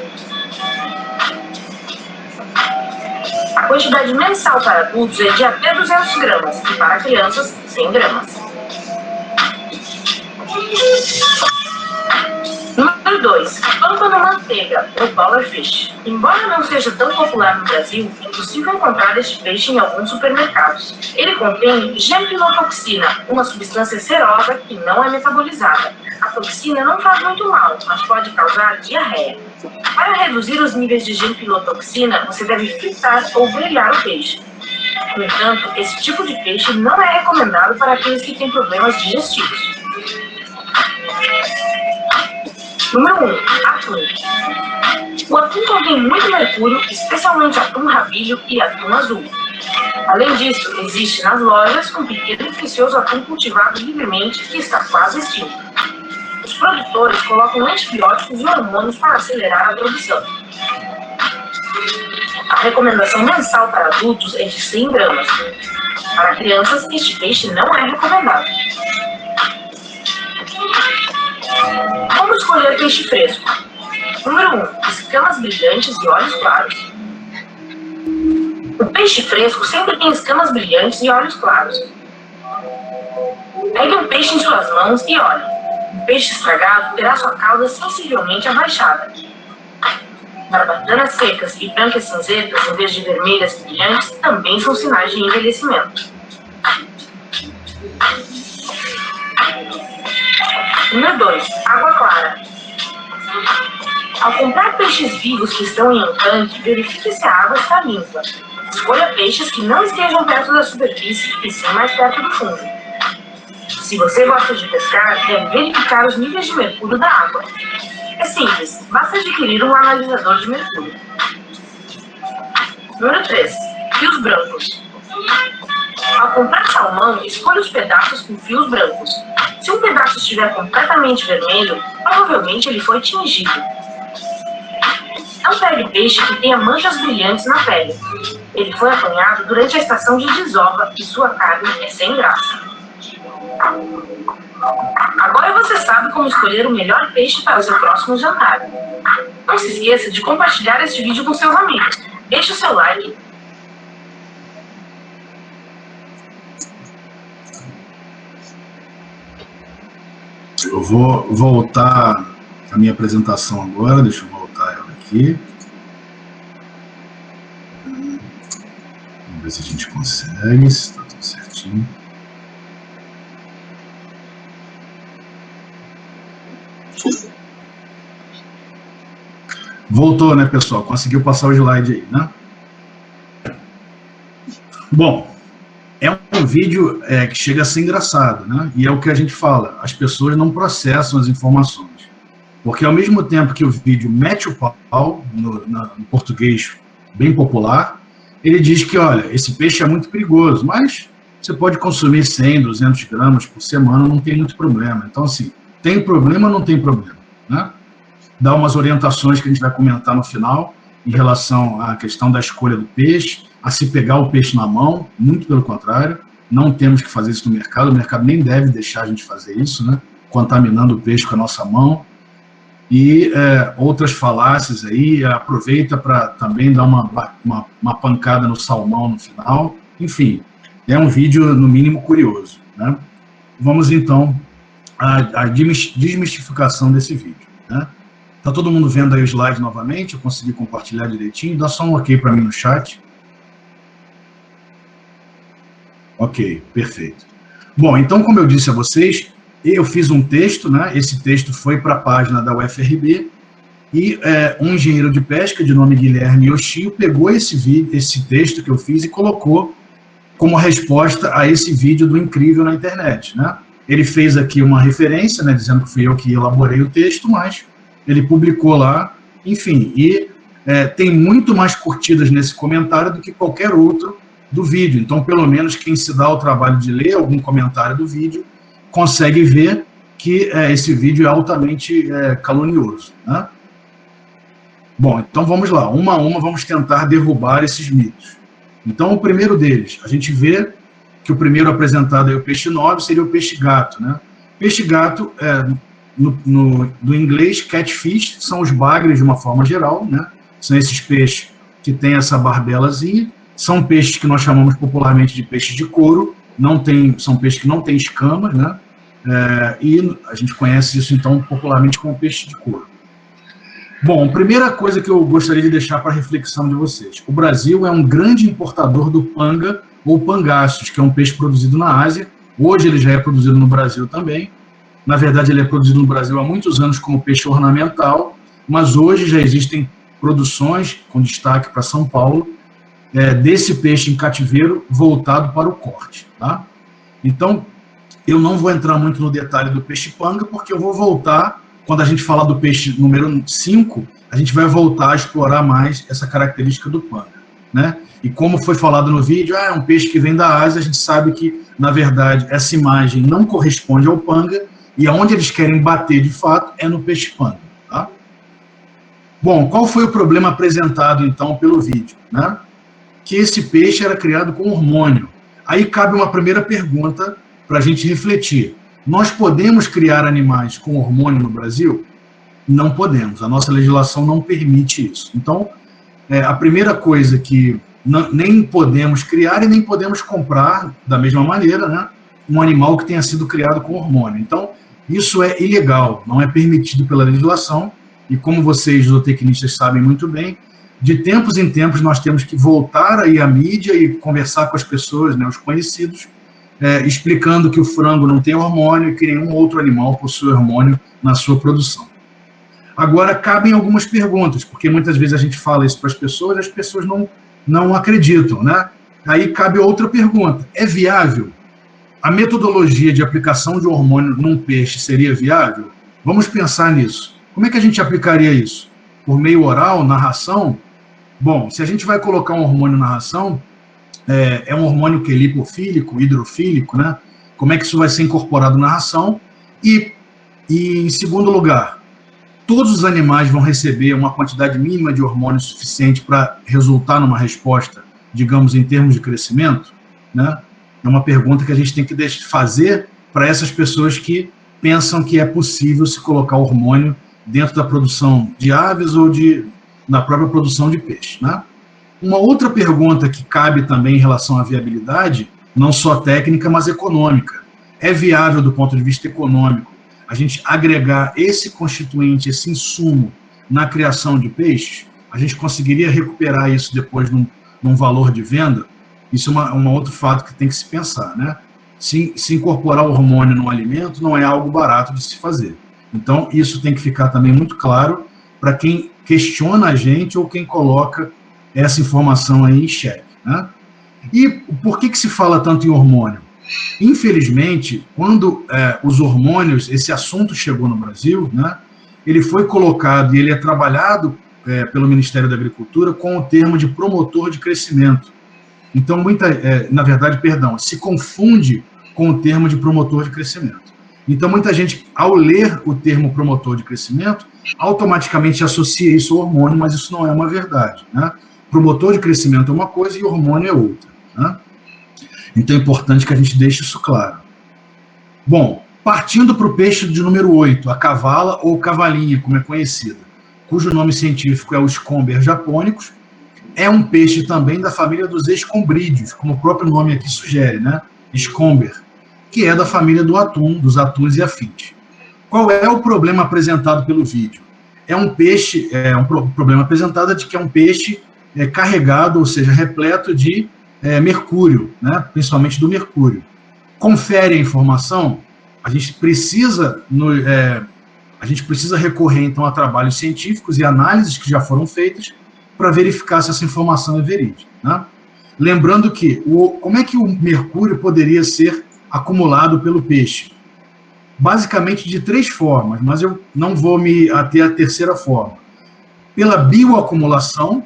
A quantidade mensal para adultos é de até 200 gramas e para crianças, 100 gramas. Número 2. Pâmpano-manteiga, ou ballerfish. Embora não seja tão popular no Brasil, é possível encontrar este peixe em alguns supermercados. Ele contém gempilotoxina, uma substância serosa que não é metabolizada. A toxina não faz muito mal, mas pode causar diarreia. Para reduzir os níveis de gempilotoxina, você deve fritar ou grelhar o peixe. No entanto, esse tipo de peixe não é recomendado para aqueles que têm problemas digestivos. Número 1. Atum. O atum contém muito mercúrio, especialmente atum rabilho e atum azul. Além disso, existe nas lojas um pequeno e precioso atum cultivado livremente que está quase extinto. Os produtores colocam antibióticos e hormônios para acelerar a produção. A recomendação mensal para adultos é de 100 gramas. Para crianças, este peixe não é recomendado. Como escolher peixe fresco? Número 1. Escamas brilhantes e olhos claros. O peixe fresco sempre tem escamas brilhantes e olhos claros. Pegue um peixe em suas mãos e olhe. O peixe estragado terá sua cauda sensivelmente abaixada. Barbatanas secas e brancas cinzentas em vez de vermelhas e brilhantes também são sinais de envelhecimento. Número 2. Água clara. Ao comprar peixes vivos que estão em um tanque, verifique se a água está limpa. Escolha peixes que não estejam perto da superfície e sim mais perto do fundo. Se você gosta de pescar, deve verificar os níveis de mercúrio da água. É simples, basta adquirir um analisador de mercúrio. Número 3. Fios brancos. Ao comprar salmão, escolha os pedaços com fios brancos. Se um pedaço estiver completamente vermelho, provavelmente ele foi tingido. Não pegue peixe que tenha manchas brilhantes na pele. Ele foi apanhado durante a estação de desova e sua carne é sem graça. Agora você sabe como escolher o melhor peixe para o seu próximo jantar. Não se esqueça de compartilhar este vídeo com seus amigos. Deixe o seu like. Eu vou voltar a minha apresentação agora, deixa eu voltar ela aqui. Vamos ver se a gente consegue, se está tudo certinho. Voltou, né, pessoal? Conseguiu passar o slide aí, né? Bom, é um vídeo que chega a ser engraçado, né? E é o que a gente fala, as pessoas não processam as informações. Porque ao mesmo tempo que o vídeo mete o pau, no português bem popular, ele diz que, olha, esse peixe é muito perigoso, mas você pode consumir 100, 200 gramas por semana, não tem muito problema. Então, assim, tem problema ou não tem problema, né? Dá umas orientações que a gente vai comentar no final, em relação à questão da escolha do peixe, a se pegar o peixe na mão, muito pelo contrário, não temos que fazer isso no mercado, o mercado nem deve deixar a gente fazer isso, né? Contaminando o peixe com a nossa mão. E outras falácias aí, aproveita para também dar uma pancada no salmão no final. Enfim, é um vídeo, no mínimo, curioso, né? Vamos, então, à desmistificação desse vídeo, né? Tá todo mundo vendo aí o slide novamente? Eu consegui compartilhar direitinho? Dá só um ok para mim no chat. Ok, perfeito. Bom, então, como eu disse a vocês, eu fiz um texto, né? Esse texto foi para a página da UFRB e um engenheiro de pesca de nome Guilherme Yoshio pegou esse texto que eu fiz e colocou como resposta a esse vídeo do Incrível na internet, né? Ele fez aqui uma referência, né, dizendo que fui eu que elaborei o texto, mas ele publicou lá, enfim, e tem muito mais curtidas nesse comentário do que qualquer outro do vídeo. Então, pelo menos, quem se dá o trabalho de ler algum comentário do vídeo consegue ver que esse vídeo é altamente calunioso, né? Bom, então vamos lá, uma a uma vamos tentar derrubar esses mitos. Então, o primeiro deles, a gente vê que o primeiro apresentado é o peixe-nove, seria o peixe-gato, né? Peixe-gato, do inglês, catfish, são os bagres de uma forma geral, né? São esses peixes que têm essa barbelazinha, são peixes que nós chamamos popularmente de peixes de couro, são peixes que não têm escamas, né? E a gente conhece isso, então, popularmente como peixe de couro. Bom, primeira coisa que eu gostaria de deixar para reflexão de vocês. O Brasil é um grande importador do panga, ou pangaços, que é um peixe produzido na Ásia. Hoje ele já é produzido no Brasil também. Na verdade, ele é produzido no Brasil há muitos anos como peixe ornamental, mas hoje já existem produções, com destaque para São Paulo, desse peixe em cativeiro voltado para o corte, tá? Então, eu não vou entrar muito no detalhe do peixe-panga, porque eu vou voltar, quando a gente falar do peixe número 5, a gente vai voltar a explorar mais essa característica do panga, né? E como foi falado no vídeo, é um peixe que vem da Ásia, a gente sabe que, na verdade, essa imagem não corresponde ao panga, e aonde eles querem bater, de fato, é no peixe-panga, tá? Bom, qual foi o problema apresentado, então, pelo vídeo, né? Que esse peixe era criado com hormônio. Aí cabe uma primeira pergunta para a gente refletir. Nós podemos criar animais com hormônio no Brasil? Não podemos. A nossa legislação não permite isso. Então, a primeira coisa que nem podemos criar e nem podemos comprar, da mesma maneira, né, um animal que tenha sido criado com hormônio. Então, isso é ilegal, não é permitido pela legislação, e como vocês, zootecnistas, sabem muito bem, de tempos em tempos nós temos que voltar aí à mídia e conversar com as pessoas, né, os conhecidos, explicando que o frango não tem hormônio e que nenhum outro animal possui hormônio na sua produção. Agora, cabem algumas perguntas, porque muitas vezes a gente fala isso para as pessoas e as pessoas não acreditam, né? Aí cabe outra pergunta: é viável? A metodologia de aplicação de hormônio num peixe seria viável? Vamos pensar nisso. Como é que a gente aplicaria isso? Por meio oral, na ração? Bom, se a gente vai colocar um hormônio na ração, é um hormônio que é lipofílico, hidrofílico, né? Como é que isso vai ser incorporado na ração? E em segundo lugar, todos os animais vão receber uma quantidade mínima de hormônio suficiente para resultar numa resposta, digamos, em termos de crescimento, né? É uma pergunta que a gente tem que fazer para essas pessoas que pensam que é possível se colocar hormônio dentro da produção de aves ou na própria produção de peixe, né? Uma outra pergunta que cabe também em relação à viabilidade, não só técnica, mas econômica. É viável do ponto de vista econômico a gente agregar esse constituinte, esse insumo na criação de peixes? A gente conseguiria recuperar isso depois num valor de venda? Isso é um outro fato que tem que se pensar, né? Se incorporar hormônio no alimento não é algo barato de se fazer. Então, isso tem que ficar também muito claro para quem questiona a gente ou quem coloca essa informação aí em xeque, né? E por que se fala tanto em hormônio? Infelizmente, quando os hormônios, esse assunto chegou no Brasil, né, ele foi colocado e ele é trabalhado pelo Ministério da Agricultura com o termo de promotor de crescimento. Então, na verdade, se confunde com o termo de promotor de crescimento. Então, muita gente, ao ler o termo promotor de crescimento, automaticamente associa isso ao hormônio, mas isso não é uma verdade, né? Promotor de crescimento é uma coisa e hormônio é outra, né? Então é importante que a gente deixe isso claro. Bom, partindo para o peixe de número 8, a cavala ou cavalinha, como é conhecida, cujo nome científico é o Scomber japonicus, é um peixe também da família dos escombrídeos, como o próprio nome aqui sugere, né? Scomber, que é da família do atum, dos atuns e afins. Qual é o problema apresentado pelo vídeo? É um peixe, problema apresentado é de que é um peixe carregado, ou seja, repleto de mercúrio, né? Principalmente do mercúrio. Confere a informação, a gente precisa recorrer, então, a trabalhos científicos e análises que já foram feitas para verificar se essa informação é verídica, né? Lembrando que, como é que o mercúrio poderia ser acumulado pelo peixe? Basicamente de 3 formas, mas eu não vou me ater à terceira forma. Pela bioacumulação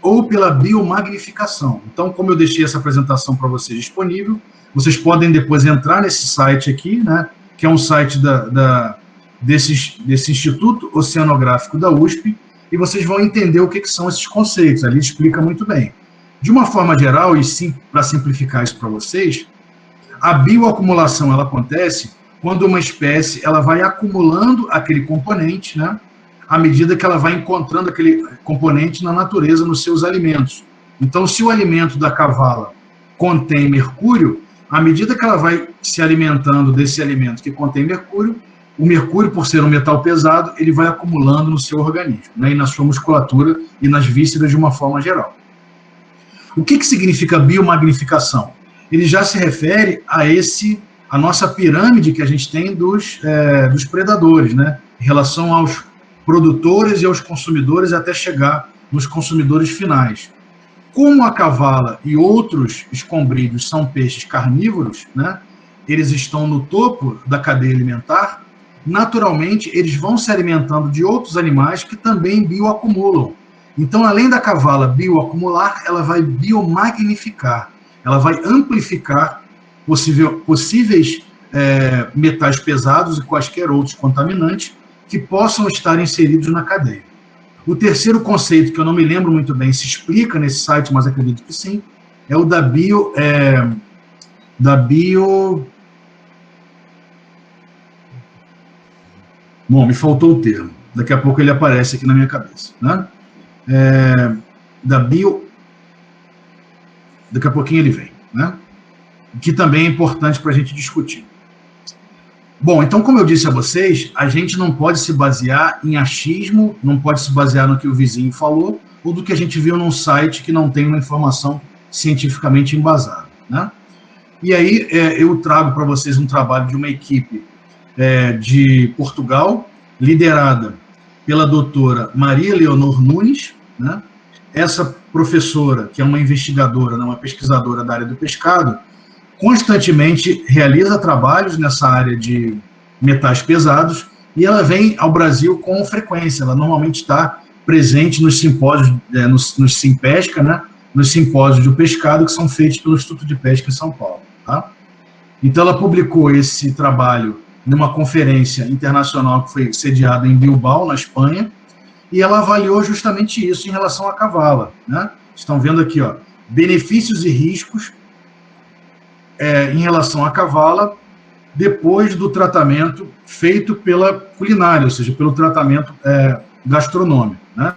ou pela biomagnificação. Então, como eu deixei essa apresentação para vocês disponível, vocês podem depois entrar nesse site aqui, né, que é um site desse Instituto Oceanográfico da USP, e vocês vão entender o que são esses conceitos. Ali explica muito bem. De uma forma geral, e para simplificar isso para vocês, a bioacumulação ela acontece quando uma espécie ela vai acumulando aquele componente, né, à medida que ela vai encontrando aquele componente na natureza, nos seus alimentos. Então, se o alimento da cavala contém mercúrio, à medida que ela vai se alimentando desse alimento que contém mercúrio, o mercúrio, por ser um metal pesado, ele vai acumulando no seu organismo, né, e na sua musculatura e nas vísceras de uma forma geral. O que significa biomagnificação? Ele já se refere a nossa pirâmide que a gente tem dos predadores, né, em relação aos produtores e aos consumidores até chegar nos consumidores finais. Como a cavala e outros escombrídeos são peixes carnívoros, né, eles estão no topo da cadeia alimentar, naturalmente eles vão se alimentando de outros animais que também bioacumulam. Então, além da cavala bioacumular, ela vai biomagnificar, ela vai amplificar possíveis metais pesados e quaisquer outros contaminantes que possam estar inseridos na cadeia. O terceiro conceito, que eu não me lembro muito bem, se explica nesse site, mas acredito que sim, é o da bio... Bom, me faltou o termo. Daqui a pouco ele aparece aqui na minha cabeça, né? Daqui a pouquinho ele vem, né? Que também é importante para a gente discutir. Bom, então, como eu disse a vocês, a gente não pode se basear em achismo, não pode se basear no que o vizinho falou, ou do que a gente viu num site que não tem uma informação cientificamente embasada, né? E aí eu trago para vocês um trabalho de uma equipe de Portugal, liderada pela doutora Maria Leonor Nunes, né? Essa professora, que é uma investigadora, uma pesquisadora da área do pescado, constantemente realiza trabalhos nessa área de metais pesados e ela vem ao Brasil com frequência. Ela normalmente está presente nos simpósios, nos Simpesca, né? Nos simpósios do pescado que são feitos pelo Instituto de Pesca em São Paulo. Tá? Então, ela publicou esse trabalho numa conferência internacional que foi sediada em Bilbao, na Espanha, e ela avaliou justamente isso em relação à cavala. Né? Estão vendo aqui, ó, benefícios e riscos em relação à cavala depois do tratamento feito pela culinária, ou seja, pelo tratamento gastronômico, né?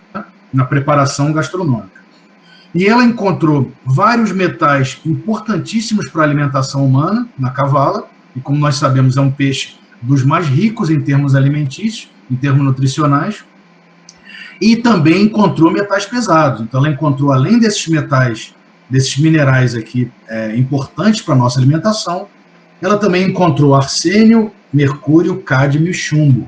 Na preparação gastronômica. E ela encontrou vários metais importantíssimos para a alimentação humana na cavala, e como nós sabemos, é um peixe dos mais ricos em termos alimentícios, em termos nutricionais, e também encontrou metais pesados. Então, ela encontrou, além desses metais, desses minerais aqui importantes para a nossa alimentação, ela também encontrou arsênio, mercúrio, cádmio e chumbo.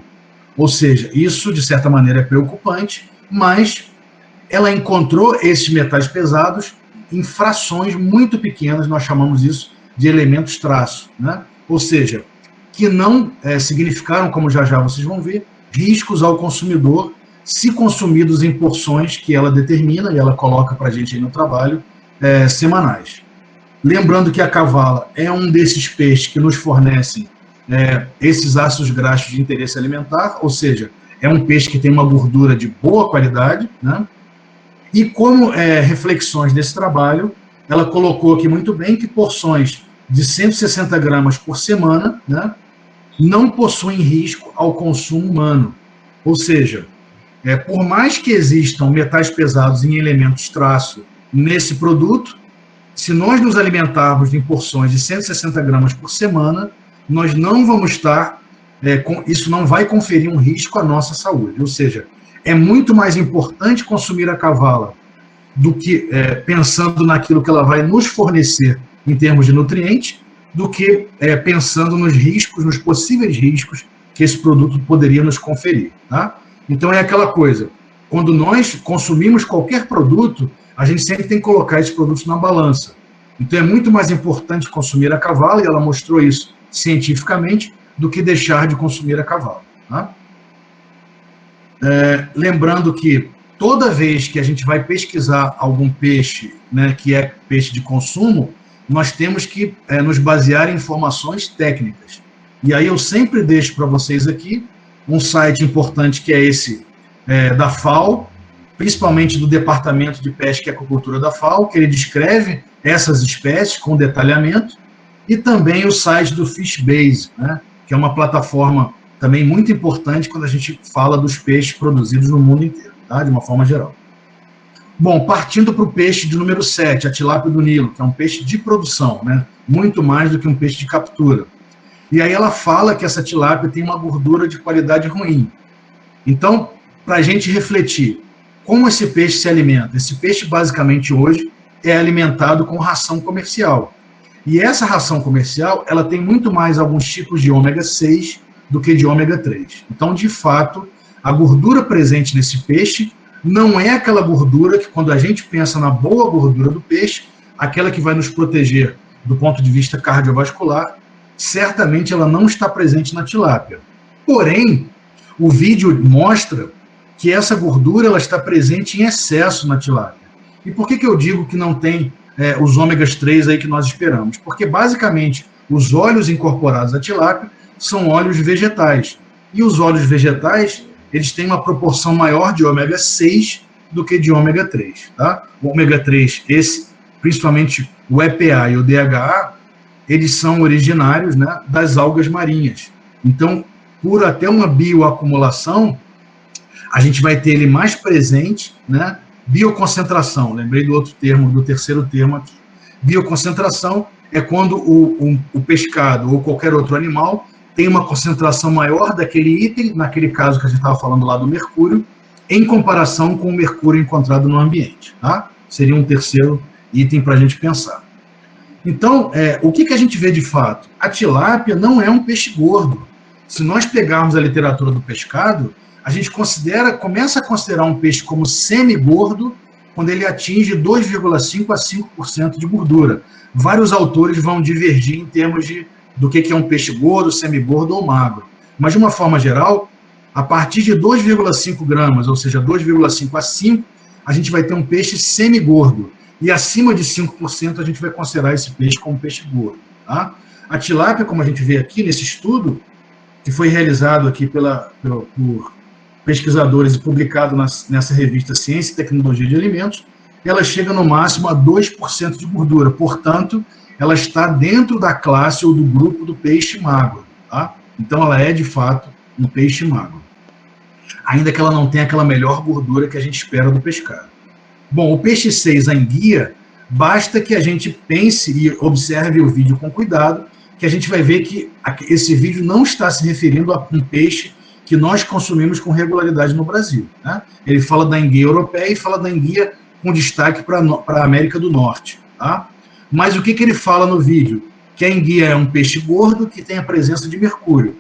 Ou seja, isso, de certa maneira, é preocupante, mas ela encontrou esses metais pesados em frações muito pequenas, nós chamamos isso de elementos traço, né? Ou seja, que não significaram, como já vocês vão ver, riscos ao consumidor, se consumidos em porções que ela determina, e ela coloca para a gente aí no trabalho, semanais. Lembrando que a cavala é um desses peixes que nos fornecem esses ácidos graxos de interesse alimentar, ou seja, é um peixe que tem uma gordura de boa qualidade, né? E como reflexões desse trabalho, ela colocou aqui muito bem que porções de 160 gramas por semana, né, não possuem risco ao consumo humano. Ou seja, por mais que existam metais pesados em elementos traço nesse produto, se nós nos alimentarmos em porções de 160 gramas por semana, nós não vamos estar, isso não vai conferir um risco à nossa saúde. Ou seja, é muito mais importante consumir a cavala do que pensando naquilo que ela vai nos fornecer em termos de nutrientes, do que pensando nos riscos, nos possíveis riscos que esse produto poderia nos conferir. Tá? Então é aquela coisa, quando nós consumimos qualquer produto, a gente sempre tem que colocar esses produtos na balança. Então é muito mais importante consumir a cavala, e ela mostrou isso cientificamente, do que deixar de consumir a cavala. Tá? Lembrando que toda vez que a gente vai pesquisar algum peixe, né, que é peixe de consumo, nós temos que nos basear em informações técnicas. E aí eu sempre deixo para vocês aqui um site importante que é esse da FAO, principalmente do Departamento de Pesca e Aquacultura da FAO, que ele descreve essas espécies com detalhamento, e também o site do FishBase, né, que é uma plataforma também muito importante quando a gente fala dos peixes produzidos no mundo inteiro, tá? De uma forma geral. Bom, partindo para o peixe de número 7, a tilápia do Nilo, que é um peixe de produção, né? Muito mais do que um peixe de captura. E aí ela fala que essa tilápia tem uma gordura de qualidade ruim. Então, para a gente refletir, como esse peixe se alimenta? Esse peixe, basicamente, hoje, é alimentado com ração comercial. E essa ração comercial, ela tem muito mais alguns tipos de ômega 6 do que de ômega 3. Então, de fato, a gordura presente nesse peixe não é aquela gordura que, quando a gente pensa na boa gordura do peixe, aquela que vai nos proteger do ponto de vista cardiovascular, certamente ela não está presente na tilápia. Porém, o vídeo mostra que essa gordura ela está presente em excesso na tilápia. E por que eu digo que não tem os ômegas 3 aí que nós esperamos? Porque, basicamente, os óleos incorporados à tilápia são óleos vegetais. E os óleos vegetais, eles têm uma proporção maior de ômega 6 do que de ômega 3. Tá? O ômega 3, principalmente o EPA e o DHA, eles são originários, né, das algas marinhas. Então, por até uma bioacumulação, a gente vai ter ele mais presente, né? Bioconcentração, lembrei do outro termo, do terceiro termo aqui. Bioconcentração é quando o pescado ou qualquer outro animal tem uma concentração maior daquele item, naquele caso que a gente estava falando lá do mercúrio, em comparação com o mercúrio encontrado no ambiente. Tá? Seria um terceiro item para a gente pensar. Então, o que a gente vê de fato? A tilápia não é um peixe gordo. Se nós pegarmos a literatura do pescado, a gente começa a considerar um peixe como semi-gordo quando ele atinge 2,5% a 5% de gordura. Vários autores vão divergir em termos do que é um peixe gordo, semi-gordo ou magro. Mas, de uma forma geral, a partir de 2,5 gramas, ou seja, 2,5 a 5, a gente vai ter um peixe semi-gordo. E acima de 5% a gente vai considerar esse peixe como peixe gordo. Tá? A tilápia, como a gente vê aqui nesse estudo, que foi realizado aqui por pesquisadores e publicado nessa revista Ciência e Tecnologia de Alimentos, ela chega no máximo a 2% de gordura. Portanto, ela está dentro da classe ou do grupo do peixe magro. Tá? Então, ela é, de fato, um peixe magro. Ainda que ela não tenha aquela melhor gordura que a gente espera do pescado. Bom, o peixe 6, a enguia, basta que a gente pense e observe o vídeo com cuidado, que a gente vai ver que esse vídeo não está se referindo a um peixe que nós consumimos com regularidade no Brasil. Né? Ele fala da enguia europeia e fala da enguia com destaque para a América do Norte. Tá? Mas o que ele fala no vídeo? Que a enguia é um peixe gordo que tem a presença de mercúrio.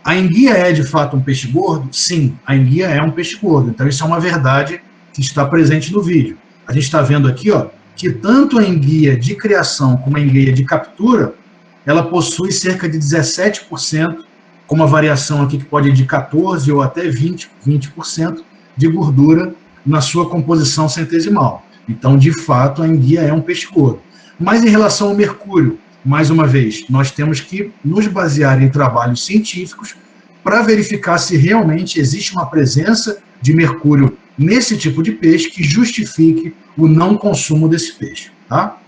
A enguia é, de fato, um peixe gordo? Sim, a enguia é um peixe gordo. Então, isso é uma verdade que está presente no vídeo. A gente está vendo aqui, ó, que tanto a enguia de criação como a enguia de captura, ela possui cerca de 17%, com uma variação aqui que pode ir de 14% ou até 20% de gordura na sua composição centesimal. Então, de fato, a enguia é um peixe gordo. Mas em relação ao mercúrio, mais uma vez, nós temos que nos basear em trabalhos científicos para verificar se realmente existe uma presença de mercúrio nesse tipo de peixe que justifique o não consumo desse peixe. Tá?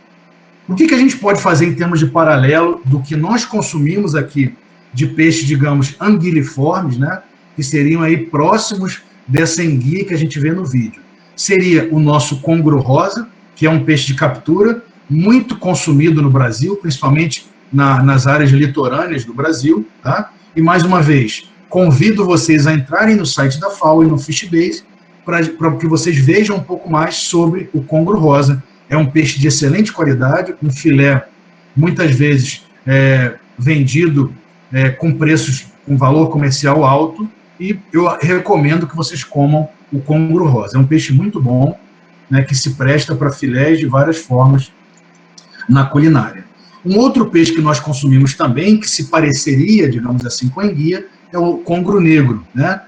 O que a gente pode fazer em termos de paralelo do que nós consumimos aqui de peixes, digamos, anguiliformes, né, que seriam aí próximos dessa enguia que a gente vê no vídeo? Seria o nosso congro rosa, que é um peixe de captura, muito consumido no Brasil, principalmente nas áreas litorâneas do Brasil. Tá? E, mais uma vez, convido vocês a entrarem no site da FAO e no Fishbase para que vocês vejam um pouco mais sobre o congro rosa. É um peixe de excelente qualidade, um filé, muitas vezes, vendido com preços, com valor comercial alto, e eu recomendo que vocês comam o congro rosa. É um peixe muito bom, né, que se presta para filés de várias formas na culinária. Um outro peixe que nós consumimos também, que se pareceria, digamos assim, com a enguia, é o congro negro, né?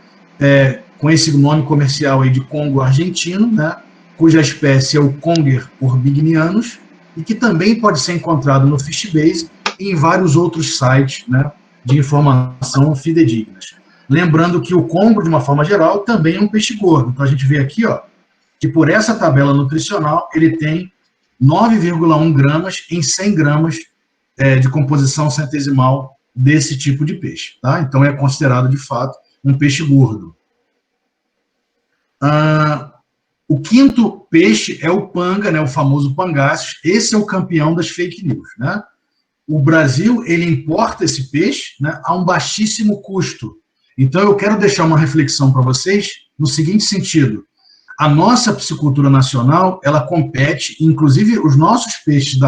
Com esse nome comercial aí de congro argentino, né? Cuja espécie é o Conger urbignianus, e que também pode ser encontrado no Fishbase e em vários outros sites, né, de informação fidedignas. Lembrando que o congro, de uma forma geral, também é um peixe gordo. Então, a gente vê aqui, ó, que por essa tabela nutricional, ele tem 9,1 gramas em 100 gramas de composição centesimal desse tipo de peixe. Tá? Então, é considerado, de fato, um peixe gordo. O quinto peixe é o panga, né, o famoso pangáceos. Esse é o campeão das fake news. Né? O Brasil, ele importa esse peixe, né, a um baixíssimo custo. Então, eu quero deixar uma reflexão para vocês no seguinte sentido. A nossa piscicultura nacional, ela compete, inclusive os nossos peixes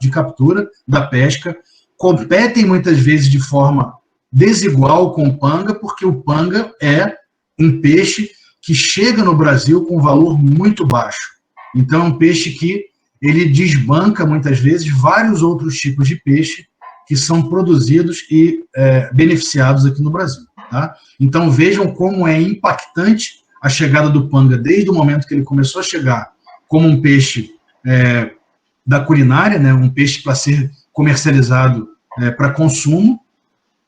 de captura, da pesca, competem muitas vezes de forma desigual com o panga, porque o panga é um peixe que chega no Brasil com um valor muito baixo. Então, é um peixe que ele desbanca, muitas vezes, vários outros tipos de peixe que são produzidos e beneficiados aqui no Brasil. Tá? Então, vejam como é impactante a chegada do panga, desde o momento que ele começou a chegar como um peixe da culinária, né, um peixe para ser comercializado para consumo,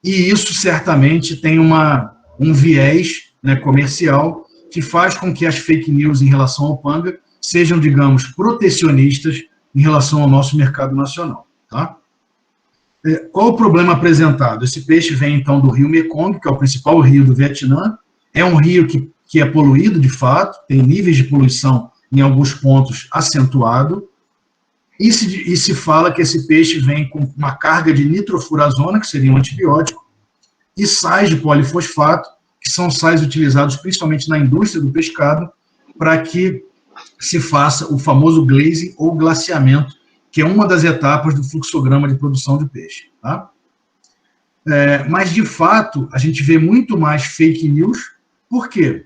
e isso certamente tem um viés, né, comercial que faz com que as fake news em relação ao panga sejam, digamos, protecionistas em relação ao nosso mercado nacional. Tá? Qual o problema apresentado? Esse peixe vem, então, do rio Mekong, que é o principal rio do Vietnã. É um rio que é poluído, de fato, tem níveis de poluição, em alguns pontos, acentuado. E se fala que esse peixe vem com uma carga de nitrofurazona, que seria um antibiótico, e sais de polifosfato, que são sais utilizados principalmente na indústria do pescado, para que se faça o famoso glazing ou glaciamento, que é uma das etapas do fluxograma de produção de peixe. Tá? Mas, de fato, a gente vê muito mais fake news Por quê?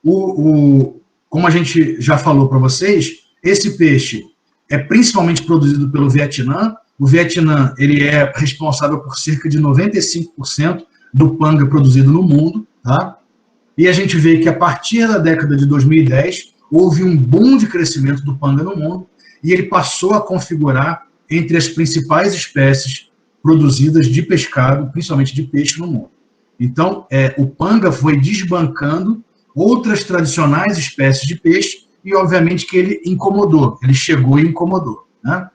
Como a gente já falou para vocês, esse peixe é principalmente produzido pelo Vietnã. O Vietnã ele é responsável por cerca de 95% do panga produzido no mundo, tá? E a gente vê que a partir da década de 2010 houve um boom de crescimento do panga no mundo e ele passou a configurar entre as principais espécies produzidas de pescado, principalmente de peixe no mundo. Então, o panga foi desbancando outras tradicionais espécies de peixe e, obviamente, que ele incomodou, ele chegou e incomodou, né?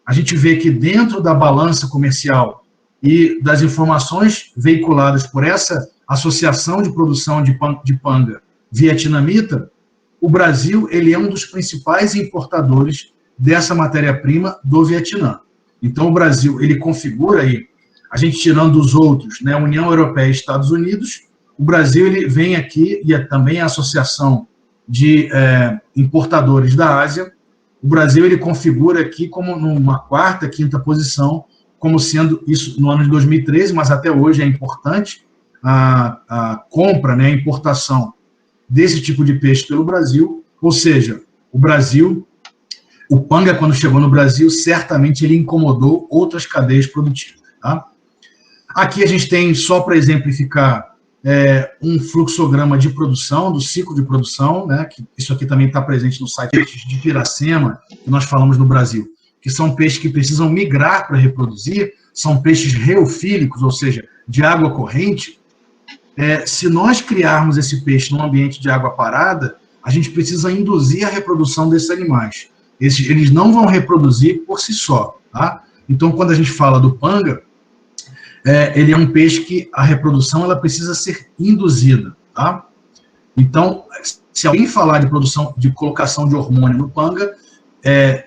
A gente vê que dentro da balança comercial e das informações veiculadas por essa associação de produção de panga vietnamita, o Brasil ele é um dos principais importadores dessa matéria-prima do Vietnã. Então, o Brasil ele configura aí, a gente tirando os outros, né, União Europeia e Estados Unidos, o Brasil ele vem aqui, e também a Associação de Importadores da Ásia, o Brasil ele configura aqui como numa quarta, quinta posição, como sendo isso no ano de 2013, mas até hoje é importante a compra, né, a importação desse tipo de peixe pelo Brasil, ou seja, o Brasil, o panga quando chegou no Brasil, certamente ele incomodou outras cadeias produtivas, tá? Aqui a gente tem, só para exemplificar, um fluxograma de produção, do ciclo de produção, né, que isso aqui também está presente no site de Piracema, que nós falamos no Brasil, que são peixes que precisam migrar para reproduzir, são peixes reofílicos, ou seja, de água corrente. Se nós criarmos esse peixe num ambiente de água parada, a gente precisa induzir a reprodução desses animais. Eles não vão reproduzir por si só, tá? Então, quando a gente fala do panga, ele é um peixe que a reprodução ela precisa ser induzida, tá? Então, se alguém falar de produção, de colocação de hormônio no panga,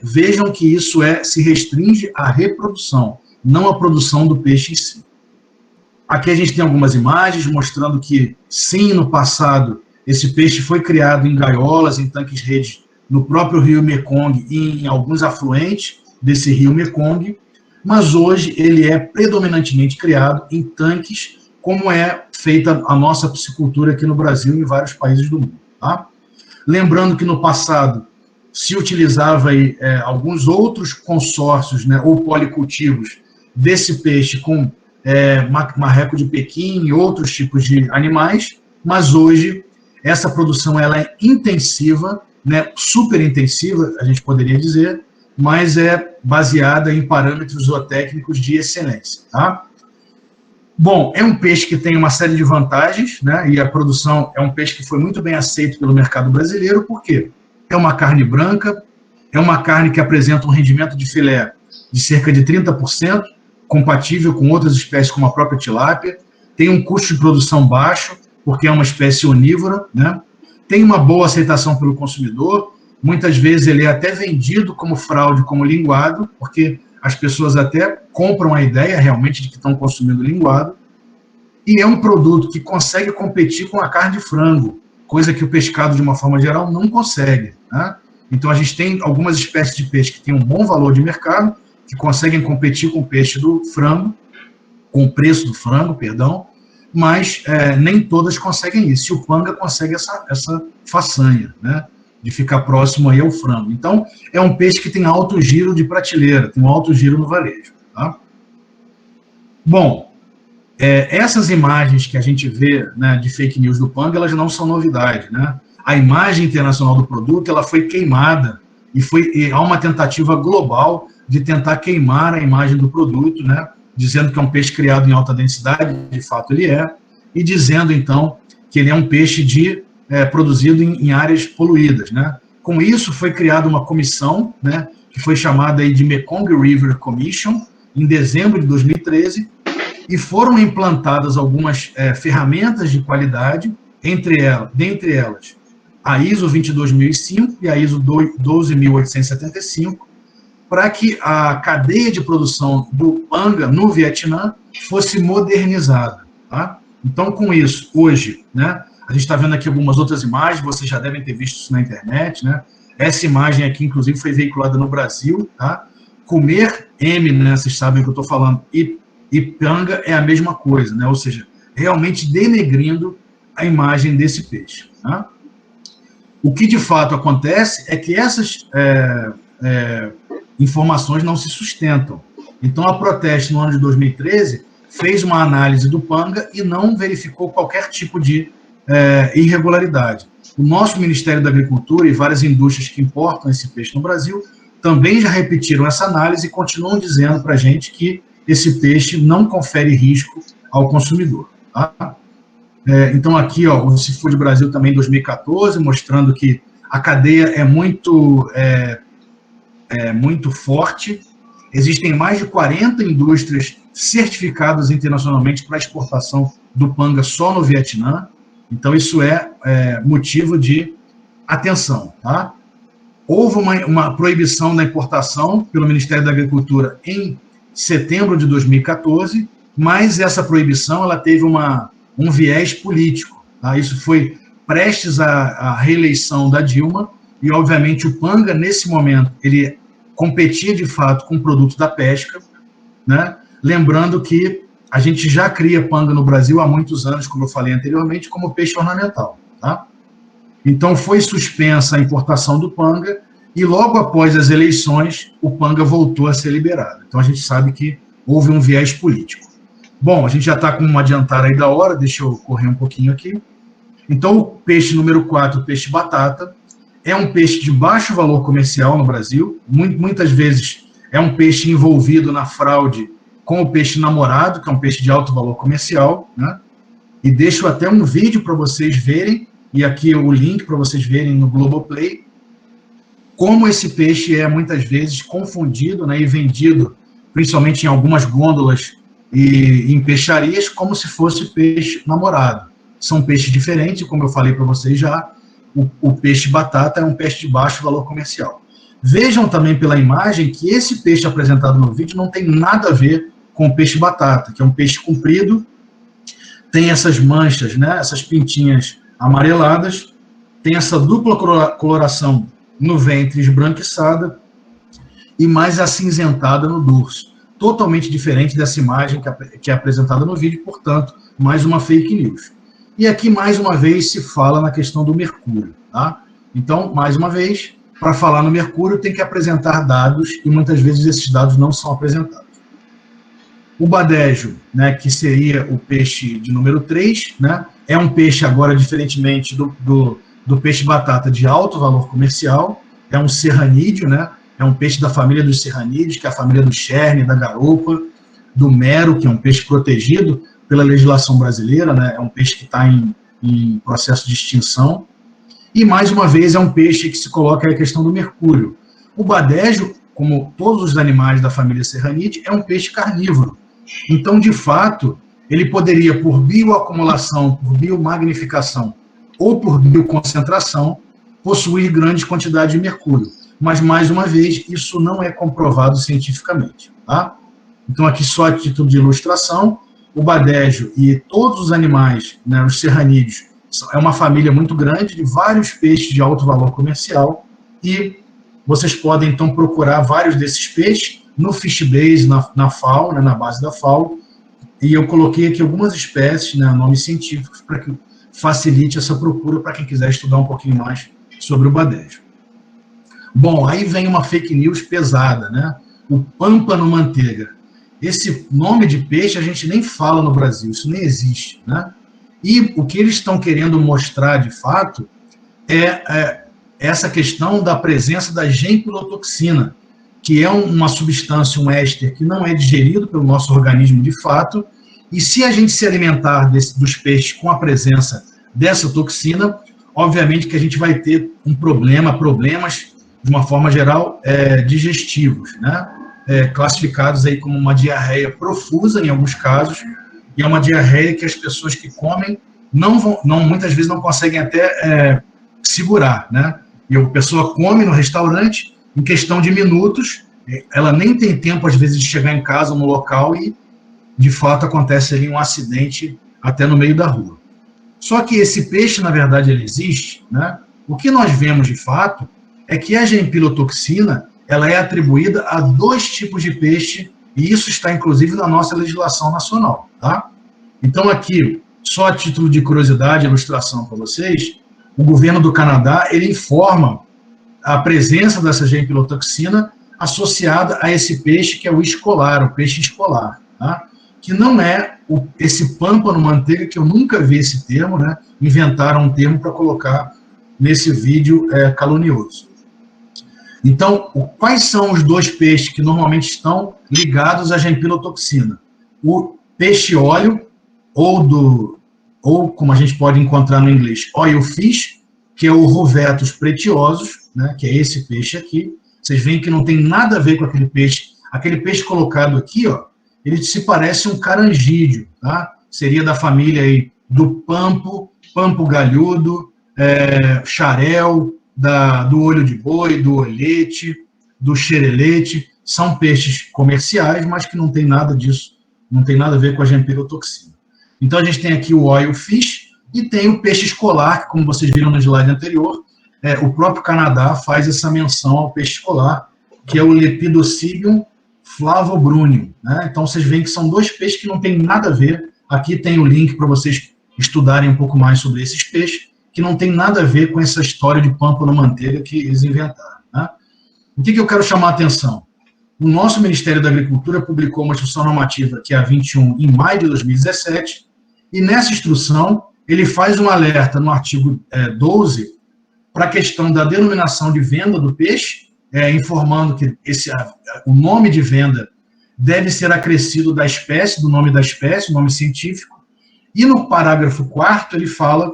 vejam que isso se restringe à reprodução, não à produção do peixe em si. Aqui a gente tem algumas imagens mostrando que, sim, no passado, esse peixe foi criado em gaiolas, em tanques-redes, no próprio rio Mekong e em alguns afluentes desse rio Mekong, mas hoje ele é predominantemente criado em tanques, como é feita a nossa piscicultura aqui no Brasil e em vários países do mundo, tá? Lembrando que no passado se utilizava aí, alguns outros consórcios, né, ou policultivos desse peixe com marreco de Pequim e outros tipos de animais, mas hoje essa produção ela é intensiva, né, super intensiva, a gente poderia dizer, mas é baseada em parâmetros zootécnicos de excelência, tá? Bom, é um peixe que tem uma série de vantagens, né, e a produção é um peixe que foi muito bem aceito pelo mercado brasileiro, por quê? É uma carne branca, é uma carne que apresenta um rendimento de filé de cerca de 30%, compatível com outras espécies como a própria tilápia, tem um custo de produção baixo, porque é uma espécie onívora, né? Tem uma boa aceitação pelo consumidor, muitas vezes ele é até vendido como fraude, como linguado, porque as pessoas até compram a ideia realmente de que estão consumindo linguado, e é um produto que consegue competir com a carne de frango, coisa que o pescado, de uma forma geral, não consegue, né? Então, a gente tem algumas espécies de peixe que têm um bom valor de mercado, que conseguem competir com o peixe do frango, com o preço do frango, perdão, mas nem todas conseguem isso. E o panga consegue essa façanha, né, de ficar próximo aí ao frango. Então, é um peixe que tem alto giro de prateleira, tem um alto giro no varejo, tá? Bom, essas imagens que a gente vê, né, de fake news do panga, elas não são novidade, né? A imagem internacional do produto, ela foi queimada e há uma tentativa global de tentar queimar a imagem do produto, né, dizendo que é um peixe criado em alta densidade, de fato ele é, e dizendo, então, que ele é um peixe produzido em áreas poluídas, né? Com isso, foi criada uma comissão, né, que foi chamada aí de Mekong River Commission, em dezembro de 2013, e foram implantadas algumas ferramentas de qualidade, dentre elas a ISO 22005 e a ISO 12875, para que a cadeia de produção do panga no Vietnã fosse modernizada, tá? Então, com isso, hoje, né, a gente está vendo aqui algumas outras imagens, vocês já devem ter visto isso na internet, né? Essa imagem aqui, inclusive, foi veiculada no Brasil, tá? Comer M, né, vocês sabem o que eu estou falando, e panga é a mesma coisa, né? Ou seja, realmente denegrindo a imagem desse peixe. Tá? O que de fato acontece é que essas informações não se sustentam. Então, a Proteste, no ano de 2013, fez uma análise do panga e não verificou qualquer tipo de irregularidade. O nosso Ministério da Agricultura e várias indústrias que importam esse peixe no Brasil também já repetiram essa análise e continuam dizendo para a gente que esse peixe não confere risco ao consumidor. Tá? Então, aqui, ó, o Seafood Brasil também, 2014, mostrando que a cadeia é muito forte. Existem mais de 40 indústrias certificadas internacionalmente para exportação do panga só no Vietnã. Então, isso é motivo de atenção. Tá? Houve uma proibição da importação pelo Ministério da Agricultura em setembro de 2014, mas essa proibição ela teve um viés político. Tá? Isso foi prestes à reeleição da Dilma, e, obviamente, o panga, nesse momento, ele competia, de fato, com o produto da pesca, né? Lembrando que a gente já cria panga no Brasil há muitos anos, como eu falei anteriormente, como peixe ornamental. Tá? Então, foi suspensa a importação do panga, e logo após as eleições, o panga voltou a ser liberado. Então, a gente sabe que houve um viés político. Bom, a gente já está com uma adiantada aí da hora, deixa eu correr um pouquinho aqui. Então, o peixe número 4, o peixe batata, é um peixe de baixo valor comercial no Brasil. Muitas vezes é um peixe envolvido na fraude com o peixe namorado, que é um peixe de alto valor comercial, né? E deixo até um vídeo para vocês verem, e aqui o link para vocês verem no Globoplay, como esse peixe é muitas vezes confundido, né, e vendido, principalmente em algumas gôndolas e em peixarias, como se fosse peixe namorado. São peixes diferentes, como eu falei para vocês já. O peixe batata é um peixe de baixo valor comercial. Vejam também pela imagem que esse peixe apresentado no vídeo não tem nada a ver com o peixe batata, que é um peixe comprido, tem essas manchas, né, essas pintinhas amareladas, tem essa dupla coloração no ventre esbranquiçada e mais acinzentada no dorso. Totalmente diferente dessa imagem que é apresentada no vídeo, portanto, mais uma fake news. E aqui, mais uma vez, se fala na questão do mercúrio. Tá? Então, mais uma vez, para falar no mercúrio, tem que apresentar dados, e muitas vezes esses dados não são apresentados. O badejo, né, que seria o peixe de número 3, né, é um peixe agora, diferentemente do peixe batata, de alto valor comercial, é um serranídeo, né, é um peixe da família dos serranídeos, que é a família do cherne, da garopa, do mero, que é um peixe protegido pela legislação brasileira, né? É um peixe que está em processo de extinção. E, mais uma vez, é um peixe que se coloca a questão do mercúrio. O badejo, como todos os animais da família serranídea, é um peixe carnívoro. Então, de fato, ele poderia, por bioacumulação, por biomagnificação ou por bioconcentração, possuir grande quantidade de mercúrio. Mas, mais uma vez, isso não é comprovado cientificamente. Tá? Então, aqui só a título de ilustração, o badejo e todos os animais, né, os serranídeos, é uma família muito grande de vários peixes de alto valor comercial, e vocês podem, então, procurar vários desses peixes no Fishbase, na FAO, né, na base da FAO, e eu coloquei aqui algumas espécies, né, nomes científicos, para que facilite essa procura para quem quiser estudar um pouquinho mais sobre o badejo. Bom, aí vem uma fake news pesada, né? O pâmpano-manteiga. Esse nome de peixe a gente nem fala no Brasil, isso nem existe, né? E o que eles estão querendo mostrar, de fato, é essa questão da presença da gempilotoxina, que é uma substância, um éster, que não é digerido pelo nosso organismo de fato, e se a gente se alimentar dos peixes com a presença dessa toxina, obviamente que a gente vai ter problemas, de uma forma geral, digestivos, né? Classificados aí como uma diarreia profusa, em alguns casos, e é uma diarreia que as pessoas que comem muitas vezes não conseguem até segurar, né? E a pessoa come no restaurante, em questão de minutos, ela nem tem tempo, às vezes, de chegar em casa, no local, e, de fato, acontece ali um acidente até no meio da rua. Só que esse peixe, na verdade, ele existe, né? O que nós vemos, de fato, é que a gempilotoxina, ela é atribuída a 2 tipos de peixe, e isso está, inclusive, na nossa legislação nacional, tá? Então, aqui, só a título de curiosidade, ilustração para vocês, o governo do Canadá, ele informa a presença dessa gempilotoxina associada a esse peixe que é o escolar, o peixe escolar, tá? Que não é esse pâmpano-manteiga, que eu nunca vi esse termo, né? Inventaram um termo para colocar nesse vídeo calunioso. Então, quais são os dois peixes que normalmente estão ligados à gempilotoxina? O peixe-óleo, ou como a gente pode encontrar no inglês, oil fish, que é o Ruvetus pretiosus, né, que é esse peixe aqui. Vocês veem que não tem nada a ver com aquele peixe. Aquele peixe colocado aqui, ó, ele se parece um carangídeo, tá? Seria da família aí do pampo galhudo, xarel, do olho de boi, do olhete, do xerelete. São peixes comerciais, mas que não tem nada disso, não tem nada a ver com a gempilotoxina. Então, a gente tem aqui o oil fish e tem o peixe escolar, que, como vocês viram no slide anterior, o próprio Canadá faz essa menção ao peixe escolar, que é o Lepidosidium flavobruneum, né? Então, vocês veem que são dois peixes que não tem nada a ver. Aqui tem o link para vocês estudarem um pouco mais sobre esses peixes, que não tem nada a ver com essa história de pâmpano-manteiga que eles inventaram, né? O que eu quero chamar a atenção? O nosso Ministério da Agricultura publicou uma instrução normativa, que é a 21, em maio de 2017, e nessa instrução ele faz um alerta no artigo 12 para a questão da denominação de venda do peixe, informando que o nome de venda deve ser acrescido da espécie, do nome da espécie, o nome científico, e no parágrafo 4º ele fala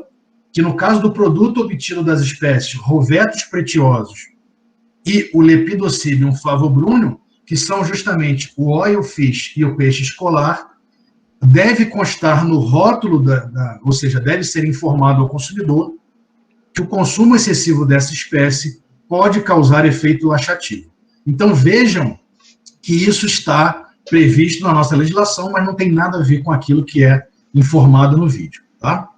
que no caso do produto obtido das espécies Ruvetus pretiosus e o Lepidosidium flavobruneum, que são justamente o oil fish e o peixe escolar, deve constar no rótulo, ou seja, deve ser informado ao consumidor que o consumo excessivo dessa espécie pode causar efeito laxativo. Então, vejam que isso está previsto na nossa legislação, mas não tem nada a ver com aquilo que é informado no vídeo, tá?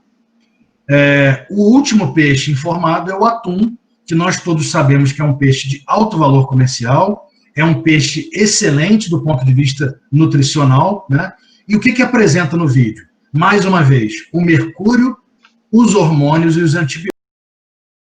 O último peixe informado é o atum, que nós todos sabemos que é um peixe de alto valor comercial, é um peixe excelente do ponto de vista nutricional, né? E o que apresenta no vídeo? Mais uma vez, o mercúrio, os hormônios e os antibióticos.